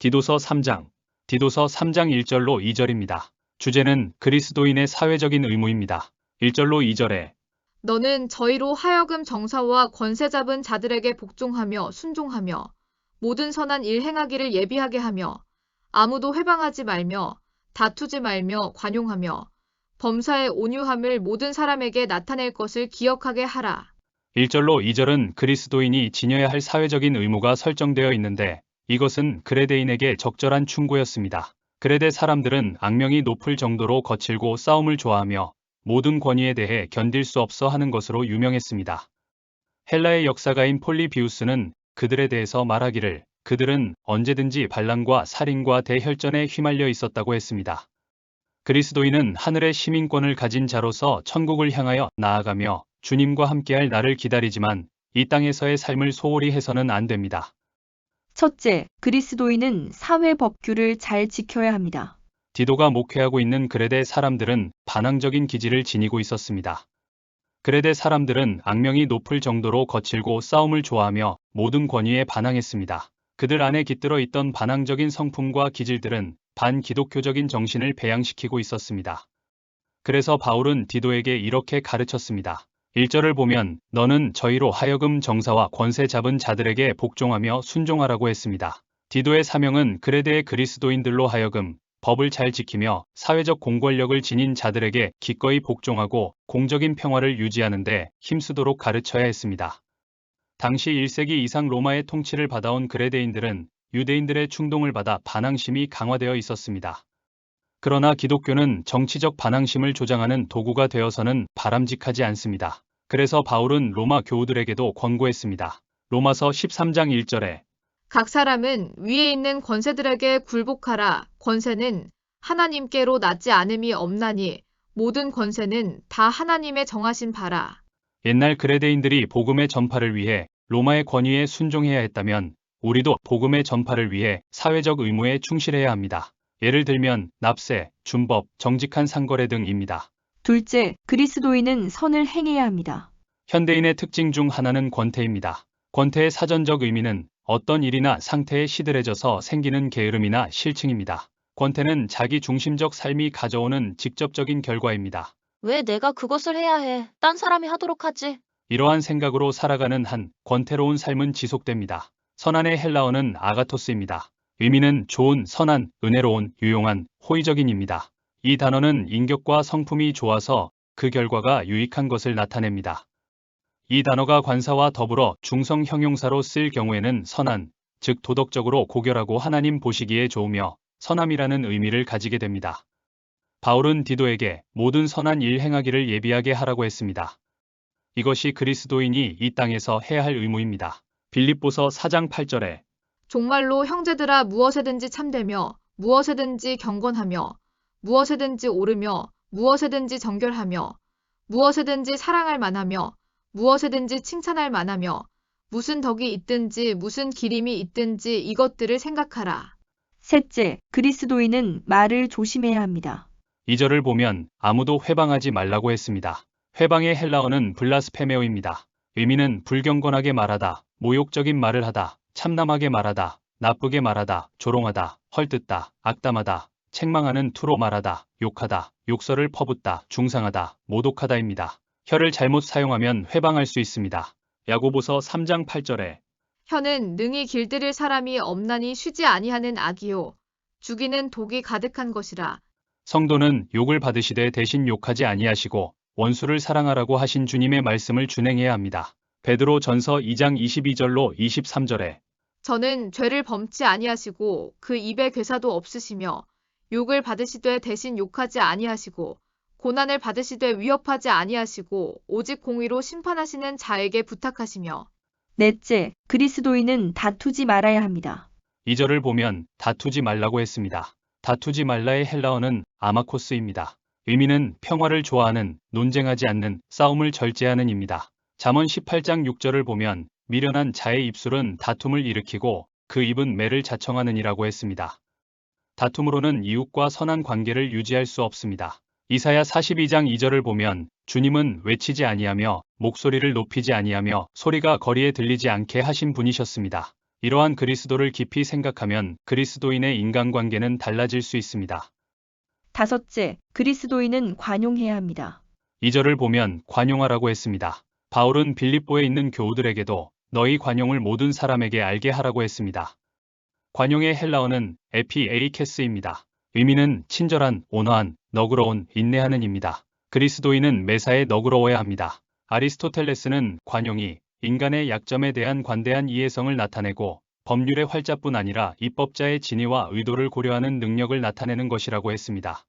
디도서 3장. 디도서 3장 1절로 2절입니다. 주제는 그리스도인의 사회적인 의무입니다. 1절로 2절에 너는 저희로 하여금 정사와 권세 잡은 자들에게 복종하며 순종하며 모든 선한 일 행하기를 예비하게 하며 아무도 회방하지 말며 다투지 말며 관용하며 범사의 온유함을 모든 사람에게 나타낼 것을 기억하게 하라. 1절로 2절은 그리스도인이 지녀야 할 사회적인 의무가 설정되어 있는데 이것은 그레데인에게 적절한 충고였습니다. 그레데 사람들은 악명이 높을 정도로 거칠고 싸움을 좋아하며 모든 권위에 대해 견딜 수 없어 하는 것으로 유명했습니다. 헬라의 역사가인 폴리비우스는 그들에 대해서 말하기를 그들은 언제든지 반란과 살인과 대혈전에 휘말려 있었다고 했습니다. 그리스도인은 하늘의 시민권을 가진 자로서 천국을 향하여 나아가며 주님과 함께할 날을 기다리지만 이 땅에서의 삶을 소홀히 해서는 안 됩니다. 첫째, 그리스도인은 사회 법규를 잘 지켜야 합니다. 디도가 목회하고 있는 그레데 사람들은 반항적인 기질을 지니고 있었습니다. 그레데 사람들은 악명이 높을 정도로 거칠고 싸움을 좋아하며 모든 권위에 반항했습니다. 그들 안에 깃들어 있던 반항적인 성품과 기질들은 반기독교적인 정신을 배양시키고 있었습니다. 그래서 바울은 디도에게 이렇게 가르쳤습니다. 1절을 보면 너는 저희로 하여금 정사와 권세 잡은 자들에게 복종하며 순종하라고 했습니다. 디도의 사명은 그레데의 그리스도인들로 하여금 법을 잘 지키며 사회적 공권력을 지닌 자들에게 기꺼이 복종하고 공적인 평화를 유지하는 데 힘쓰도록 가르쳐야 했습니다. 당시 1세기 이상 로마의 통치를 받아온 그레데인들은 유대인들의 충동을 받아 반항심이 강화되어 있었습니다. 그러나 기독교는 정치적 반항심을 조장하는 도구가 되어서는 바람직하지 않습니다. 그래서 바울은 로마 교우들에게도 권고했습니다. 로마서 13장 1절에 각 사람은 위에 있는 권세들에게 굴복하라. 권세는 하나님께로 낮지 않음이 없나니 모든 권세는 다 하나님의 정하신 바라. 옛날 그레데인들이 복음의 전파를 위해 로마의 권위에 순종해야 했다면 우리도 복음의 전파를 위해 사회적 의무에 충실해야 합니다. 예를 들면 납세, 준법, 정직한 상거래 등입니다. 둘째, 그리스도인은 선을 행해야 합니다. 현대인의 특징 중 하나는 권태입니다. 권태의 사전적 의미는 어떤 일이나 상태에 시들해져서 생기는 게으름이나 실증입니다. 권태는 자기 중심적 삶이 가져오는 직접적인 결과입니다. 왜 내가 그것을 해야 해? 딴 사람이 하도록 하지. 이러한 생각으로 살아가는 한 권태로운 삶은 지속됩니다. 선한의 헬라어는 아가토스입니다. 의미는 좋은, 선한, 은혜로운, 유용한, 호의적인입니다. 이 단어는 인격과 성품이 좋아서 그 결과가 유익한 것을 나타냅니다. 이 단어가 관사와 더불어 중성 형용사로 쓸 경우에는 선한, 즉 도덕적으로 고결하고 하나님 보시기에 좋으며 선함이라는 의미를 가지게 됩니다. 바울은 디도에게 모든 선한 일 행하기를 예비하게 하라고 했습니다. 이것이 그리스도인이 이 땅에서 해야 할 의무입니다. 빌립보서 4장 8절에 종말로 형제들아 무엇에든지 참되며 무엇에든지 경건하며 무엇에든지 옳으며 무엇에든지 정결하며 무엇에든지 사랑할 만하며 무엇에든지 칭찬할 만하며 무슨 덕이 있든지 무슨 기림이 있든지 이것들을 생각하라. 셋째, 그리스도인은 말을 조심해야 합니다. 2절을 보면 아무도 회방하지 말라고 했습니다. 회방의 헬라어는 블라스페메오입니다. 의미는 불경건하게 말하다, 모욕적인 말을 하다, 참남하게 말하다, 나쁘게 말하다, 조롱하다, 헐뜯다, 악담하다, 책망하는 투로 말하다, 욕하다, 욕설을 퍼붓다, 중상하다, 모독하다입니다. 혀를 잘못 사용하면 회방할 수 있습니다. 야고보서 3장 8절에 혀는 능히 길들일 사람이 없나니 쉬지 아니하는 악이요 죽이는 독이 가득한 것이라. 성도는 욕을 받으시되 대신 욕하지 아니하시고 원수를 사랑하라고 하신 주님의 말씀을 준행해야 합니다. 베드로 전서 2장 22절로 23절에 저는 죄를 범치 아니하시고 그 입에 괴사도 없으시며 욕을 받으시되 대신 욕하지 아니하시고 고난을 받으시되 위협하지 아니하시고 오직 공의로 심판하시는 자에게 부탁하시며 넷째, 그리스도인은 다투지 말아야 합니다. 2절을 보면 다투지 말라고 했습니다. 다투지 말라의 헬라어는 아마코스입니다. 의미는 평화를 좋아하는, 논쟁하지 않는, 싸움을 절제하는 입니다. 잠언 18장 6절을 보면 미련한 자의 입술은 다툼을 일으키고 그 입은 매를 자청하느니라고 했습니다. 다툼으로는 이웃과 선한 관계를 유지할 수 없습니다. 이사야 42장 2절을 보면 주님은 외치지 아니하며 목소리를 높이지 아니하며 소리가 거리에 들리지 않게 하신 분이셨습니다. 이러한 그리스도를 깊이 생각하면 그리스도인의 인간관계는 달라질 수 있습니다. 5째, 그리스도인은 관용해야 합니다. 2절을 보면 관용하라고 했습니다. 바울은 빌립보에 있는 교우들에게도 너희 관용을 모든 사람에게 알게 하라고 했습니다. 관용의 헬라어는 에피에리케스입니다. 의미는 친절한, 온화한, 너그러운, 인내하는 입니다. 그리스도인은 매사에 너그러워야 합니다. 아리스토텔레스는 관용이 인간의 약점에 대한 관대한 이해성을 나타내고 법률의 활자뿐 아니라 입법자의 진의와 의도를 고려하는 능력을 나타내는 것이라고 했습니다.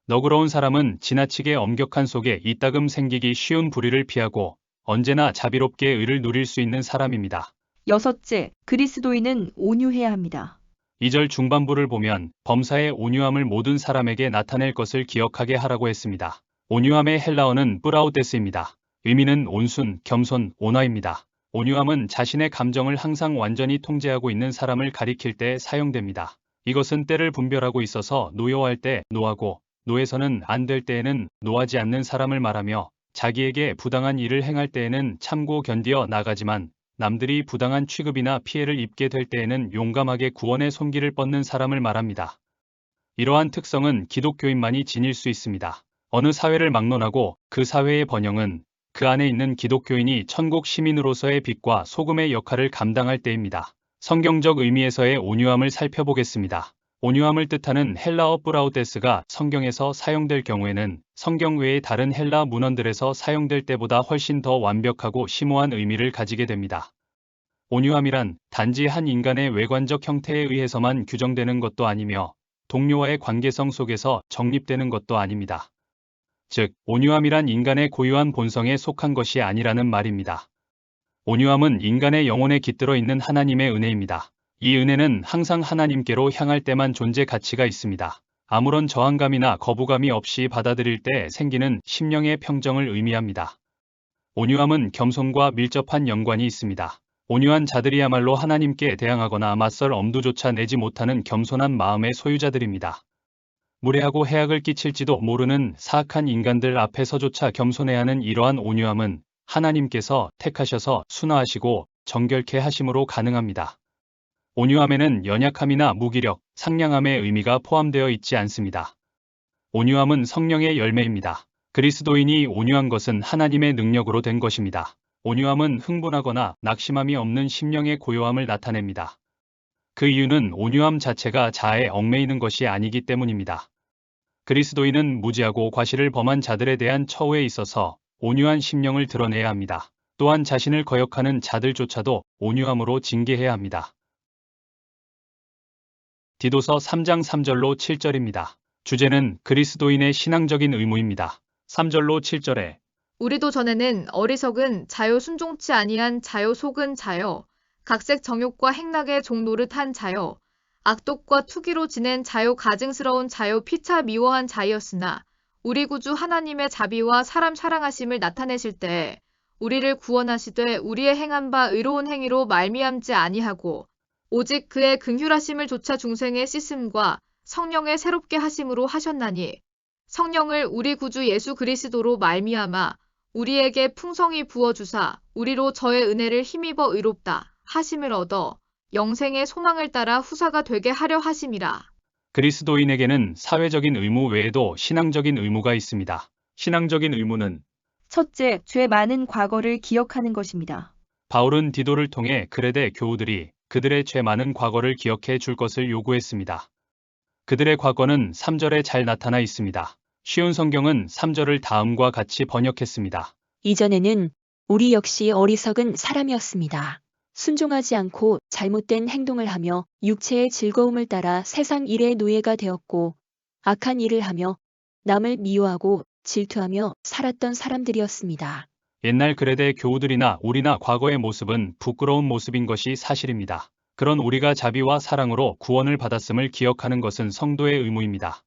너그러운 사람은 지나치게 엄격한 속에 이따금 생기기 쉬운 불의를 피하고 언제나 자비롭게 의를 누릴 수 있는 사람입니다. 6째, 그리스도인은 온유해야 합니다. 2절 중반부를 보면 범사의 온유함을 모든 사람에게 나타낼 것을 기억하게 하라고 했습니다. 온유함의 헬라어는 뿌라우데스입니다. 의미는 온순, 겸손, 온화입니다. 온유함은 자신의 감정을 항상 완전히 통제하고 있는 사람을 가리킬 때 사용됩니다. 이것은 때를 분별하고 있어서 노여워할 때 노하고 노해서는 안 될 때에는 노하지 않는 사람을 말하며 자기에게 부당한 일을 행할 때에는 참고 견디어 나가지만 남들이 부당한 취급이나 피해를 입게 될 때에는 용감하게 구원의 손길을 뻗는 사람을 말합니다. 이러한 특성은 기독교인만이 지닐 수 있습니다. 어느 사회를 막론하고 그 사회의 번영은 그 안에 있는 기독교인이 천국 시민으로서의 빛과 소금의 역할을 감당할 때입니다. 성경적 의미에서의 온유함을 살펴보겠습니다. 온유함을 뜻하는 헬라어 뿌라우데스가 성경에서 사용될 경우에는 성경 외의 다른 헬라 문헌들에서 사용될 때보다 훨씬 더 완벽하고 심오한 의미를 가지게 됩니다. 온유함이란 단지 한 인간의 외관적 형태에 의해서만 규정되는 것도 아니며 동료와의 관계성 속에서 정립되는 것도 아닙니다. 즉, 온유함이란 인간의 고유한 본성에 속한 것이 아니라는 말입니다. 온유함은 인간의 영혼에 깃들어 있는 하나님의 은혜입니다. 이 은혜는 항상 하나님께로 향할 때만 존재 가치가 있습니다. 아무런 저항감이나 거부감이 없이 받아들일 때 생기는 심령의 평정을 의미합니다. 온유함은 겸손과 밀접한 연관이 있습니다. 온유한 자들이야말로 하나님께 대항하거나 맞설 엄두조차 내지 못하는 겸손한 마음의 소유자들입니다. 무례하고 해악을 끼칠지도 모르는 사악한 인간들 앞에서조차 겸손해야 하는 이러한 온유함은 하나님께서 택하셔서 순화하시고 정결케 하심으로 가능합니다. 온유함에는 연약함이나 무기력, 상냥함의 의미가 포함되어 있지 않습니다. 온유함은 성령의 열매입니다. 그리스도인이 온유한 것은 하나님의 능력으로 된 것입니다. 온유함은 흥분하거나 낙심함이 없는 심령의 고요함을 나타냅니다. 그 이유는 온유함 자체가 자아에 얽매이는 것이 아니기 때문입니다. 그리스도인은 무지하고 과실을 범한 자들에 대한 처우에 있어서 온유한 심령을 드러내야 합니다. 또한 자신을 거역하는 자들조차도 온유함으로 징계해야 합니다. 디도서 3장 3절로 7절입니다. 주제는 그리스도인의 신앙적인 의무입니다. 3절로 7절에 우리도 전에는 어리석은 자요 순종치 아니한 자요 속은 자요 각색 정욕과 행락의 종 노릇한 자요 악독과 투기로 지낸 자요 가증스러운 자요 피차 미워한 자였으나 우리 구주 하나님의 자비와 사람 사랑하심을 나타내실 때에 우리를 구원하시되 우리의 행한 바 의로운 행위로 말미암지 아니하고 오직 그의 긍휼하심을 조차 중생의 씻음과 성령의 새롭게 하심으로 하셨나니 성령을 우리 구주 예수 그리스도로 말미암아 우리에게 풍성히 부어주사 우리로 저의 은혜를 힘입어 의롭다 하심을 얻어 영생의 소망을 따라 후사가 되게 하려 하심이라. 그리스도인에게는 사회적인 의무 외에도 신앙적인 의무가 있습니다. 신앙적인 의무는 첫째, 죄 많은 과거를 기억하는 것입니다. 바울은 디도를 통해 그레데 교우들이 그들의 죄 많은 과거를 기억해 줄 것을 요구했습니다. 그들의 과거는 3절에 잘 나타나 있습니다. 쉬운 성경은 3절을 다음과 같이 번역했습니다. 이전에는 우리 역시 어리석은 사람이었습니다. 순종하지 않고 잘못된 행동을 하며 육체의 즐거움을 따라 세상 일의 노예가 되었고 악한 일을 하며 남을 미워하고 질투하며 살았던 사람들이었습니다. 옛날 그레데 교우들이나 우리나 과거의 모습은 부끄러운 모습인 것이 사실입니다. 그런 우리가 자비와 사랑으로 구원을 받았음을 기억하는 것은 성도의 의무입니다.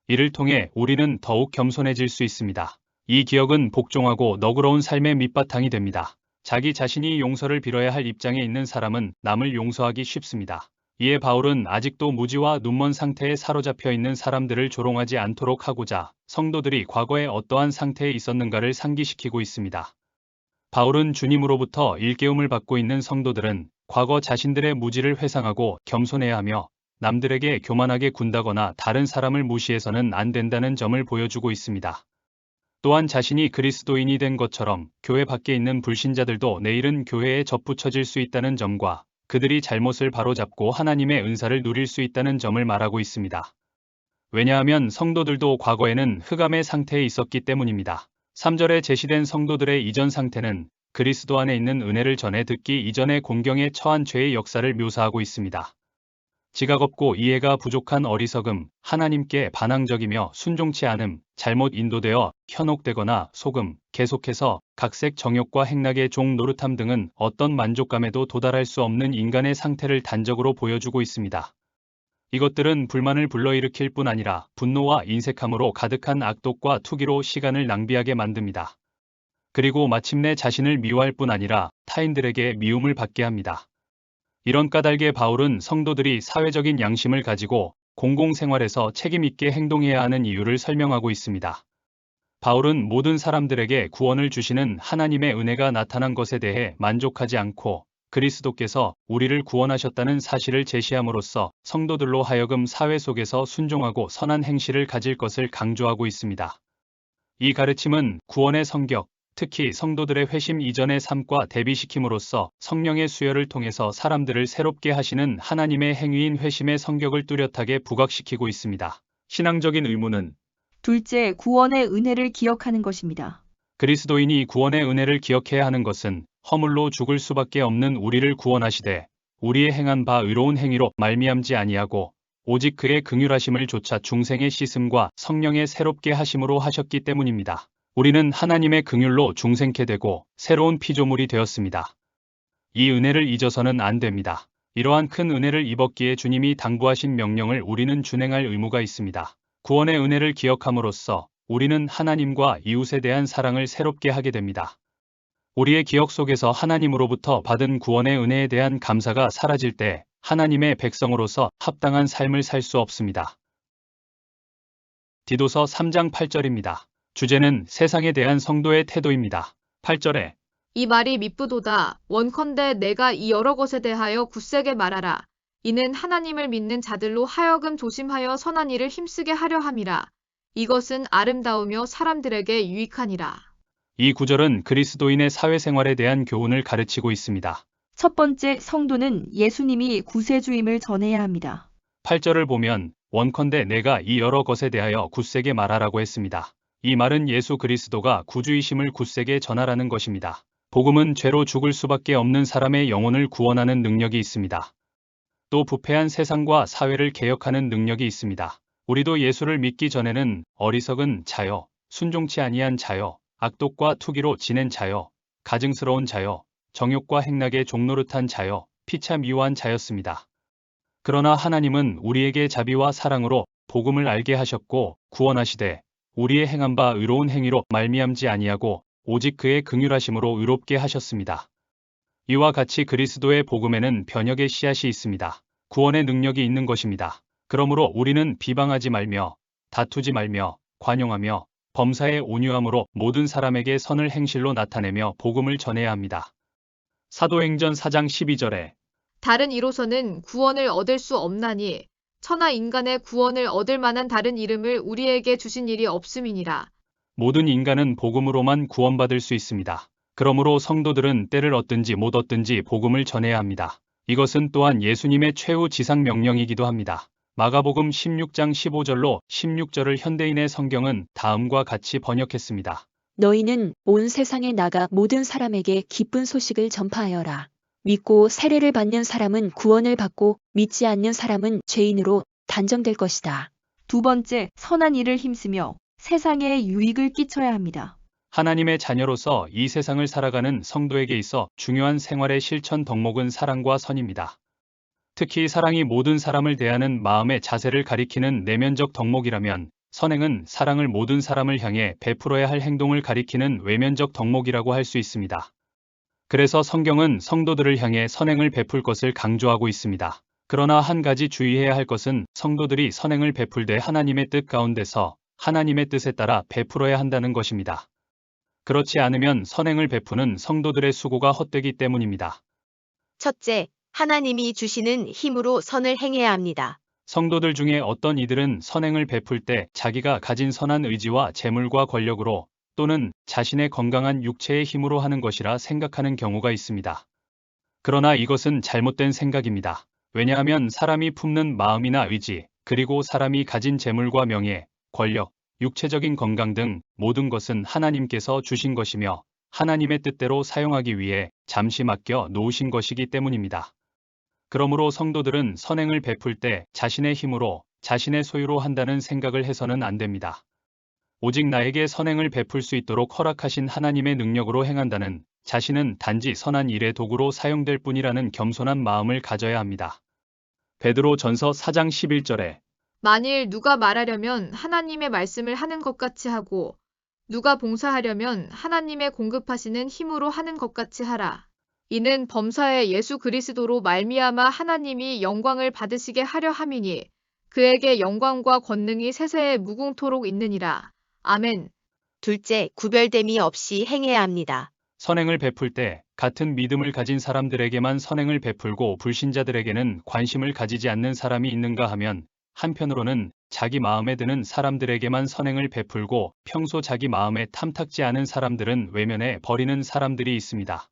이를 통해 우리는 더욱 겸손해질 수 있습니다. 이 기억은 복종하고 너그러운 삶의 밑바탕이 됩니다. 자기 자신이 용서를 빌어야 할 입장에 있는 사람은 남을 용서하기 쉽습니다. 이에 바울은 아직도 무지와 눈먼 상태에 사로잡혀 있는 사람들을 조롱하지 않도록 하고자 성도들이 과거에 어떠한 상태에 있었는가를 상기시키고 있습니다. 바울은 주님으로부터 일깨움을 받고 있는 성도들은 과거 자신들의 무지를 회상하고 겸손해야 하며 남들에게 교만하게 군다거나 다른 사람을 무시해서는 안 된다는 점을 보여주고 있습니다. 또한 자신이 그리스도인이 된 것처럼 교회 밖에 있는 불신자들도 내일은 교회에 접붙여질 수 있다는 점과 그들이 잘못을 바로잡고 하나님의 은사를 누릴 수 있다는 점을 말하고 있습니다. 왜냐하면 성도들도 과거에는 흑암의 상태에 있었기 때문입니다. 3절에 제시된 성도들의 이전 상태는 그리스도 안에 있는 은혜를 전해 듣기 이전의 공경에 처한 죄의 역사를 묘사하고 있습니다. 지각 없고 이해가 부족한 어리석음, 하나님께 반항적이며 순종치 않음, 잘못 인도되어 현혹되거나 속음, 계속해서 각색 정욕과 행락의 종 노릇함 등은 어떤 만족감에도 도달할 수 없는 인간의 상태를 단적으로 보여주고 있습니다. 이것들은 불만을 불러일으킬 뿐 아니라 분노와 인색함으로 가득한 악독과 투기로 시간을 낭비하게 만듭니다. 그리고 마침내 자신을 미워할 뿐 아니라 타인들에게 미움을 받게 합니다. 이런 까닭에 바울은 성도들이 사회적인 양심을 가지고 공공생활에서 책임있게 행동해야 하는 이유를 설명하고 있습니다. 바울은 모든 사람들에게 구원을 주시는 하나님의 은혜가 나타난 것에 대해 만족하지 않고 그리스도께서 우리를 구원하셨다는 사실을 제시함으로써 성도들로 하여금 사회 속에서 순종하고 선한 행실을 가질 것을 강조하고 있습니다. 이 가르침은 구원의 성격, 특히 성도들의 회심 이전의 삶과 대비시킴으로써 성령의 수혈을 통해서 사람들을 새롭게 하시는 하나님의 행위인 회심의 성격을 뚜렷하게 부각시키고 있습니다. 신앙적인 의무는 둘째, 구원의 은혜를 기억하는 것입니다. 그리스도인이 구원의 은혜를 기억해야 하는 것은 허물로 죽을 수밖에 없는 우리를 구원하시되 우리의 행한 바 의로운 행위로 말미암지 아니하고 오직 그의 긍휼하심을 조차 중생의 씻음과 성령의 새롭게 하심으로 하셨기 때문입니다. 우리는 하나님의 긍휼로 중생케 되고 새로운 피조물이 되었습니다. 이 은혜를 잊어서는 안 됩니다. 이러한 큰 은혜를 입었기에 주님이 당부하신 명령을 우리는 준행할 의무가 있습니다. 구원의 은혜를 기억함으로써 우리는 하나님과 이웃에 대한 사랑을 새롭게 하게 됩니다. 우리의 기억 속에서 하나님으로부터 받은 구원의 은혜에 대한 감사가 사라질 때 하나님의 백성으로서 합당한 삶을 살 수 없습니다. 디도서 3장 8절입니다. 주제는 세상에 대한 성도의 태도입니다. 8절에 이 말이 미쁘도다. 원컨대 내가 이 여러 것에 대하여 굳세게 말하라. 이는 하나님을 믿는 자들로 하여금 조심하여 선한 일을 힘쓰게 하려 함이라. 이것은 아름다우며 사람들에게 유익하니라. 이 구절은 그리스도인의 사회생활에 대한 교훈을 가르치고 있습니다. 첫 번째, 성도는 예수님이 구세주임을 전해야 합니다. 8절을 보면 원컨대 내가 이 여러 것에 대하여 굳세게 말하라고 했습니다. 이 말은 예수 그리스도가 구주이심을 굳세게 전하라는 것입니다. 복음은 죄로 죽을 수밖에 없는 사람의 영혼을 구원하는 능력이 있습니다. 또 부패한 세상과 사회를 개혁하는 능력이 있습니다. 우리도 예수를 믿기 전에는 어리석은 자여, 순종치 아니한 자여, 악독과 투기로 지낸 자여, 가증스러운 자여, 정욕과 행락에 종노릇한 자여, 피차 미워한 자였습니다. 그러나 하나님은 우리에게 자비와 사랑으로 복음을 알게 하셨고 구원하시되 우리의 행한 바 의로운 행위로 말미암지 아니하고 오직 그의 긍휼하심으로 의롭게 하셨습니다. 이와 같이 그리스도의 복음에는 변혁의 씨앗이 있습니다. 구원의 능력이 있는 것입니다. 그러므로 우리는 비방하지 말며 다투지 말며 관용하며 범사에 온유함으로 모든 사람에게 선을 행실로 나타내며 복음을 전해야 합니다. 사도행전 4장 12절에 다른 이로서는 구원을 얻을 수 없나니 천하 인간의 구원을 얻을 만한 다른 이름을 우리에게 주신 일이 없음이니라. 모든 인간은 복음으로만 구원받을 수 있습니다. 그러므로 성도들은 때를 얻든지 못 얻든지 복음을 전해야 합니다. 이것은 또한 예수님의 최후 지상 명령이기도 합니다. 마가복음 16장 15절로 16절을 현대인의 성경은 다음과 같이 번역했습니다. 너희는 온 세상에 나가 모든 사람에게 기쁜 소식을 전파하여라. 믿고 세례를 받는 사람은 구원을 받고 믿지 않는 사람은 죄인으로 단정될 것이다. 두 번째, 선한 일을 힘쓰며 세상에 유익을 끼쳐야 합니다. 하나님의 자녀로서 이 세상을 살아가는 성도에게 있어 중요한 생활의 실천 덕목은 사랑과 선입니다. 특히 사랑이 모든 사람을 대하는 마음의 자세를 가리키는 내면적 덕목이라면 선행은 사랑을 모든 사람을 향해 베풀어야 할 행동을 가리키는 외면적 덕목이라고 할 수 있습니다. 그래서 성경은 성도들을 향해 선행을 베풀 것을 강조하고 있습니다. 그러나 한 가지 주의해야 할 것은 성도들이 선행을 베풀되 하나님의 뜻 가운데서 하나님의 뜻에 따라 베풀어야 한다는 것입니다. 그렇지 않으면 선행을 베푸는 성도들의 수고가 헛되기 때문입니다. 첫째, 하나님이 주시는 힘으로 선을 행해야 합니다. 성도들 중에 어떤 이들은 선행을 베풀 때 자기가 가진 선한 의지와 재물과 권력으로 또는 자신의 건강한 육체의 힘으로 하는 것이라 생각하는 경우가 있습니다. 그러나 이것은 잘못된 생각입니다. 왜냐하면 사람이 품는 마음이나 의지, 그리고 사람이 가진 재물과 명예, 권력, 육체적인 건강 등 모든 것은 하나님께서 주신 것이며 하나님의 뜻대로 사용하기 위해 잠시 맡겨 놓으신 것이기 때문입니다. 그러므로 성도들은 선행을 베풀 때 자신의 힘으로, 자신의 소유로 한다는 생각을 해서는 안 됩니다. 오직 나에게 선행을 베풀 수 있도록 허락하신 하나님의 능력으로 행한다는 자신은 단지 선한 일의 도구로 사용될 뿐이라는 겸손한 마음을 가져야 합니다. 베드로 전서 4장 11절에 만일 누가 말하려면 하나님의 말씀을 하는 것 같이 하고 누가 봉사하려면 하나님의 공급하시는 힘으로 하는 것 같이 하라. 이는 범사에 예수 그리스도로 말미암아 하나님이 영광을 받으시게 하려 함이니 그에게 영광과 권능이 세세에 무궁토록 있느니라. 아멘. 둘째, 구별됨이 없이 행해야 합니다. 선행을 베풀 때 같은 믿음을 가진 사람들에게만 선행을 베풀고 불신자들에게는 관심을 가지지 않는 사람이 있는가 하면 한편으로는 자기 마음에 드는 사람들에게만 선행을 베풀고 평소 자기 마음에 탐탁지 않은 사람들은 외면해 버리는 사람들이 있습니다.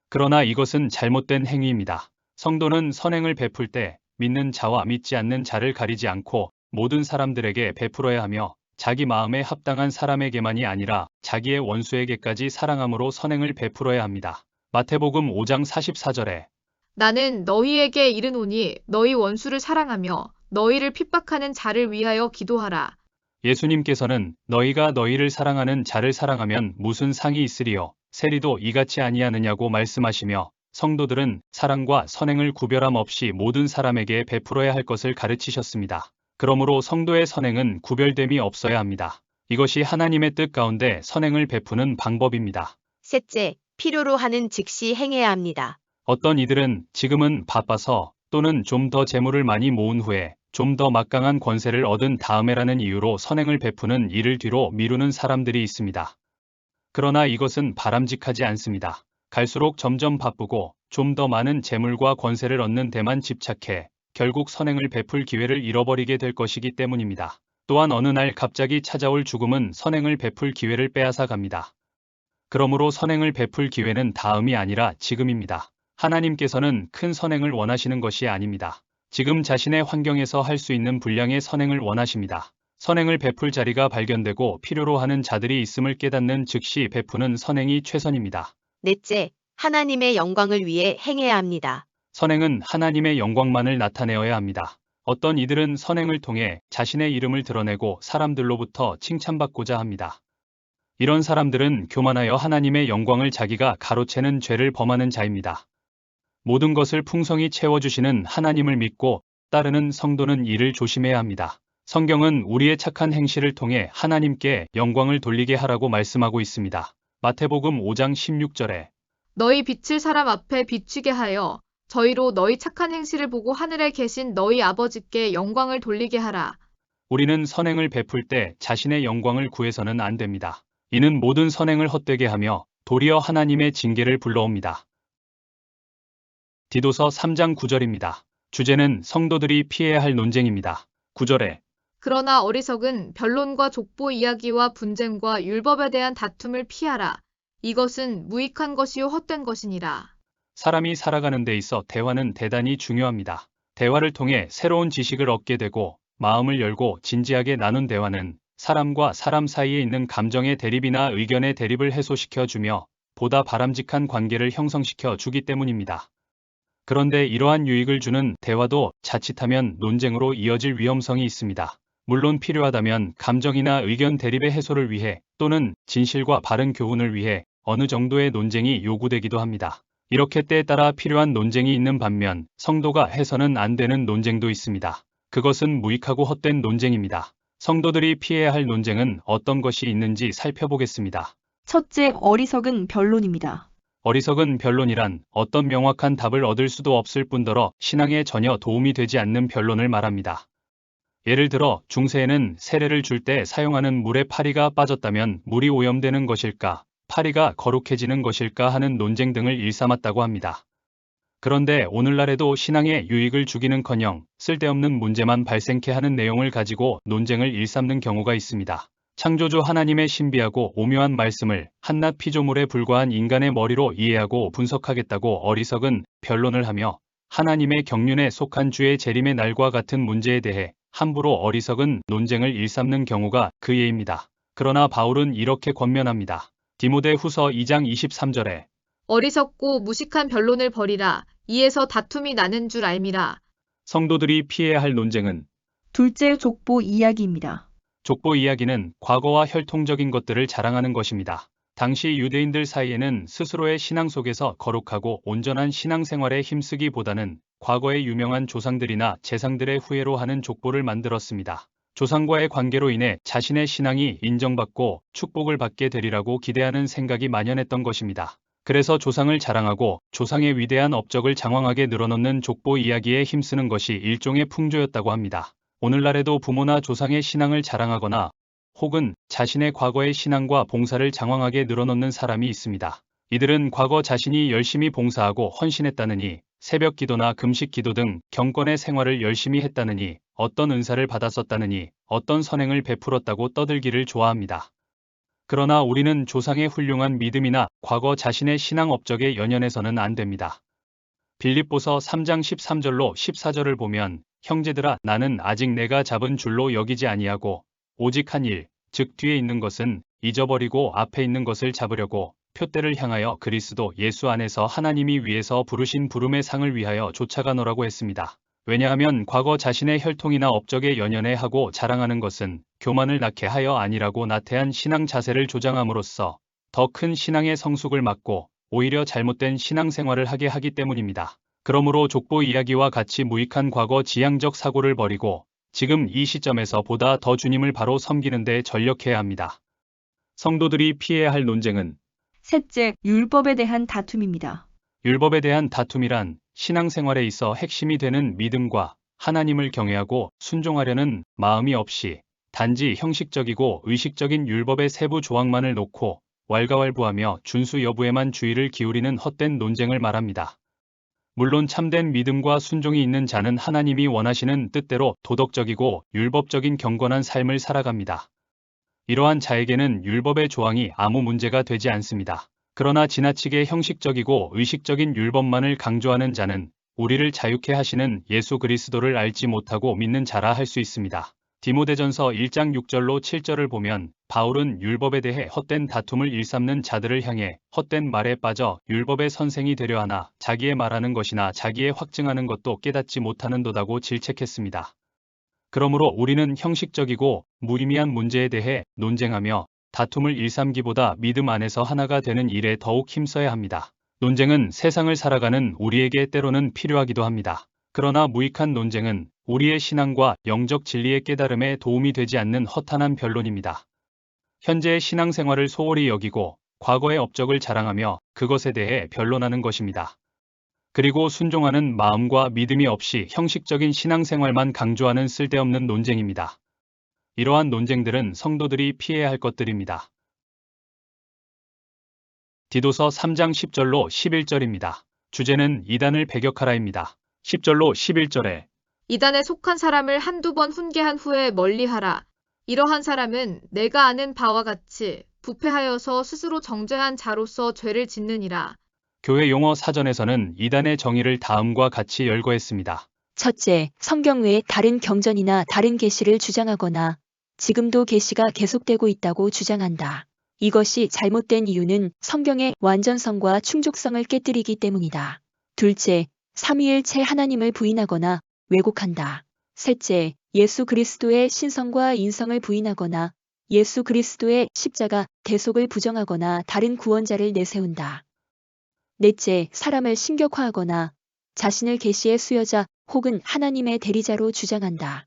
그러나 이것은 잘못된 행위입니다. 성도는 선행을 베풀 때 믿는 자와 믿지 않는 자를 가리지 않고 모든 사람들에게 베풀어야 하며 자기 마음에 합당한 사람에게만이 아니라 자기의 원수에게까지 사랑함으로 선행을 베풀어야 합니다. 마태복음 5장 44절에 나는 너희에게 이르노니 너희 원수를 사랑하며 너희를 핍박하는 자를 위하여 기도하라. 예수님께서는 너희가 너희를 사랑하는 자를 사랑하면 무슨 상이 있으리요? 세리도 이같이 아니하느냐고 말씀하시며 성도들은 사랑과 선행을 구별함 없이 모든 사람에게 베풀어야 할 것을 가르치셨습니다. 그러므로 성도의 선행은 구별됨이 없어야 합니다. 이것이 하나님의 뜻 가운데 선행을 베푸는 방법입니다. 셋째, 필요로 하는 즉시 행해야 합니다. 어떤 이들은 지금은 바빠서 또는 좀 더 재물을 많이 모은 후에 좀 더 막강한 권세를 얻은 다음에라는 이유로 선행을 베푸는 일을 뒤로 미루는 사람들이 있습니다. 그러나 이것은 바람직하지 않습니다. 갈수록 점점 바쁘고 좀 더 많은 재물과 권세를 얻는 데만 집착해 결국 선행을 베풀 기회를 잃어버리게 될 것이기 때문입니다. 또한 어느 날 갑자기 찾아올 죽음은 선행을 베풀 기회를 빼앗아 갑니다. 그러므로 선행을 베풀 기회는 다음이 아니라 지금입니다. 하나님께서는 큰 선행을 원하시는 것이 아닙니다. 지금 자신의 환경에서 할 수 있는 분량의 선행을 원하십니다. 선행을 베풀 자리가 발견되고 필요로 하는 자들이 있음을 깨닫는 즉시 베푸는 선행이 최선입니다. 넷째, 하나님의 영광을 위해 행해야 합니다. 선행은 하나님의 영광만을 나타내어야 합니다. 어떤 이들은 선행을 통해 자신의 이름을 드러내고 사람들로부터 칭찬받고자 합니다. 이런 사람들은 교만하여 하나님의 영광을 자기가 가로채는 죄를 범하는 자입니다. 모든 것을 풍성히 채워주시는 하나님을 믿고 따르는 성도는 이를 조심해야 합니다. 성경은 우리의 착한 행실을 통해 하나님께 영광을 돌리게 하라고 말씀하고 있습니다. 마태복음 5장 16절에 너희 빛을 사람 앞에 비추게 하여 저희로 너희 착한 행실을 보고 하늘에 계신 너희 아버지께 영광을 돌리게 하라. 우리는 선행을 베풀 때 자신의 영광을 구해서는 안 됩니다. 이는 모든 선행을 헛되게 하며 도리어 하나님의 징계를 불러옵니다. 디도서 3장 9절입니다. 주제는 성도들이 피해야 할 논쟁입니다. 9절에 그러나 어리석은 변론과 족보 이야기와 분쟁과 율법에 대한 다툼을 피하라. 이것은 무익한 것이요 헛된 것이니라. 사람이 살아가는 데 있어 대화는 대단히 중요합니다. 대화를 통해 새로운 지식을 얻게 되고 마음을 열고 진지하게 나눈 대화는 사람과 사람 사이에 있는 감정의 대립이나 의견의 대립을 해소시켜 주며 보다 바람직한 관계를 형성시켜 주기 때문입니다. 그런데 이러한 유익을 주는 대화도 자칫하면 논쟁으로 이어질 위험성이 있습니다. 물론 필요하다면 감정이나 의견 대립의 해소를 위해 또는 진실과 바른 교훈을 위해 어느 정도의 논쟁이 요구되기도 합니다. 이렇게 때에 따라 필요한 논쟁이 있는 반면 성도가 해서는 안 되는 논쟁도 있습니다. 그것은 무익하고 헛된 논쟁입니다. 성도들이 피해야 할 논쟁은 어떤 것이 있는지 살펴보겠습니다. 첫째, 어리석은 변론입니다. 어리석은 변론이란 어떤 명확한 답을 얻을 수도 없을 뿐더러 신앙에 전혀 도움이 되지 않는 변론을 말합니다. 예를 들어 중세에는 세례를 줄 때 사용하는 물에 파리가 빠졌다면 물이 오염되는 것일까? 파리가 거룩해지는 것일까 하는 논쟁 등을 일삼았다고 합니다. 그런데 오늘날에도 신앙에 유익을 주기는커녕 쓸데없는 문제만 발생케 하는 내용을 가지고 논쟁을 일삼는 경우가 있습니다. 창조주 하나님의 신비하고 오묘한 말씀을 한낱 피조물에 불과한 인간의 머리로 이해하고 분석하겠다고 어리석은 변론을 하며 하나님의 경륜에 속한 주의 재림의 날과 같은 문제에 대해 함부로 어리석은 논쟁을 일삼는 경우가 그 예입니다. 그러나 바울은 이렇게 권면합니다. 디모데 후서 2장 23절에 어리석고 무식한 변론을 버리라. 이에서 다툼이 나는 줄 알미라. 성도들이 피해야 할 논쟁은 둘째 족보 이야기입니다. 족보 이야기는 과거와 혈통적인 것들을 자랑하는 것입니다. 당시 유대인들 사이에는 스스로의 신앙 속에서 거룩하고 온전한 신앙생활에 힘쓰기보다는 과거의 유명한 조상들이나 재상들의 후예로 하는 족보를 만들었습니다. 조상과의 관계로 인해 자신의 신앙이 인정받고 축복을 받게 되리라고 기대하는 생각이 만연했던 것입니다. 그래서 조상을 자랑하고 조상의 위대한 업적을 장황하게 늘어놓는 족보 이야기에 힘쓰는 것이 일종의 풍조였다고 합니다. 오늘날에도 부모나 조상의 신앙을 자랑하거나 혹은 자신의 과거의 신앙과 봉사를 장황하게 늘어놓는 사람이 있습니다. 이들은 과거 자신이 열심히 봉사하고 헌신했다느니 새벽 기도나 금식 기도 등 경건의 생활을 열심히 했다느니 어떤 은사를 받았었다느니 어떤 선행을 베풀었다고 떠들기를 좋아합니다. 그러나 우리는 조상의 훌륭한 믿음이나 과거 자신의 신앙 업적에 연연해서는 안 됩니다. 빌립보서 3장 13절로 14절을 보면 형제들아 나는 아직 내가 잡은 줄로 여기지 아니하고 오직 한 일, 즉 뒤에 있는 것은 잊어버리고 앞에 있는 것을 잡으려고 표대를 향하여 그리스도 예수 안에서 하나님이 위에서 부르신 부름의 상을 위하여 쫓아가노라고 했습니다. 왜냐하면 과거 자신의 혈통이나 업적에 연연해 하고 자랑하는 것은 교만을 낳게 하여 아니라고 나태한 신앙 자세를 조장함으로써 더 큰 신앙의 성숙을 막고 오히려 잘못된 신앙생활을 하게 하기 때문입니다. 그러므로 족보 이야기와 같이 무익한 과거 지향적 사고를 버리고 지금 이 시점에서 보다 더 주님을 바로 섬기는 데 전력해야 합니다. 성도들이 피해야 할 논쟁은 셋째, 율법에 대한 다툼입니다. 율법에 대한 다툼이란 신앙생활에 있어 핵심이 되는 믿음과 하나님을 경외하고 순종하려는 마음이 없이 단지 형식적이고 의식적인 율법의 세부 조항만을 놓고 왈가왈부하며 준수 여부에만 주의를 기울이는 헛된 논쟁을 말합니다. 물론 참된 믿음과 순종이 있는 자는 하나님이 원하시는 뜻대로 도덕적이고 율법적인 경건한 삶을 살아갑니다. 이러한 자에게는 율법의 조항이 아무 문제가 되지 않습니다. 그러나 지나치게 형식적이고 의식적인 율법만을 강조하는 자는 우리를 자유케 하시는 예수 그리스도를 알지 못하고 믿는 자라 할 수 있습니다. 디모데전서 1장 6절로 7절을 보면 바울은 율법에 대해 헛된 다툼을 일삼는 자들을 향해 헛된 말에 빠져 율법의 선생이 되려 하나 자기의 말하는 것이나 자기의 확증하는 것도 깨닫지 못하는도다고 질책했습니다. 그러므로 우리는 형식적이고 무의미한 문제에 대해 논쟁하며 다툼을 일삼기보다 믿음 안에서 하나가 되는 일에 더욱 힘써야 합니다. 논쟁은 세상을 살아가는 우리에게 때로는 필요하기도 합니다. 그러나 무익한 논쟁은 우리의 신앙과 영적 진리의 깨달음에 도움이 되지 않는 허탄한 변론입니다. 현재의 신앙생활을 소홀히 여기고 과거의 업적을 자랑하며 그것에 대해 변론하는 것입니다. 그리고 순종하는 마음과 믿음이 없이 형식적인 신앙생활만 강조하는 쓸데없는 논쟁입니다. 이러한 논쟁들은 성도들이 피해야 할 것들입니다. 디도서 3장 10절로 11절입니다. 주제는 이단을 배격하라입니다. 10절로 11절에 이단에 속한 사람을 한두 번 훈계한 후에 멀리하라. 이러한 사람은 내가 아는 바와 같이 부패하여서 스스로 정죄한 자로서 죄를 짓느니라. 교회 용어 사전에서는 이단의 정의를 다음과 같이 열거했습니다. 첫째, 성경 외에 다른 경전이나 다른 계시를 주장하거나 지금도 계시가 계속되고 있다고 주장한다. 이것이 잘못된 이유는 성경의 완전성과 충족성을 깨뜨리기 때문이다. 둘째, 삼위일체 하나님을 부인하거나 왜곡한다. 셋째, 예수 그리스도의 신성과 인성을 부인하거나 예수 그리스도의 십자가, 대속을 부정하거나 다른 구원자를 내세운다. 넷째, 사람을 신격화하거나 자신을 계시의 수여자 혹은 하나님의 대리자로 주장한다.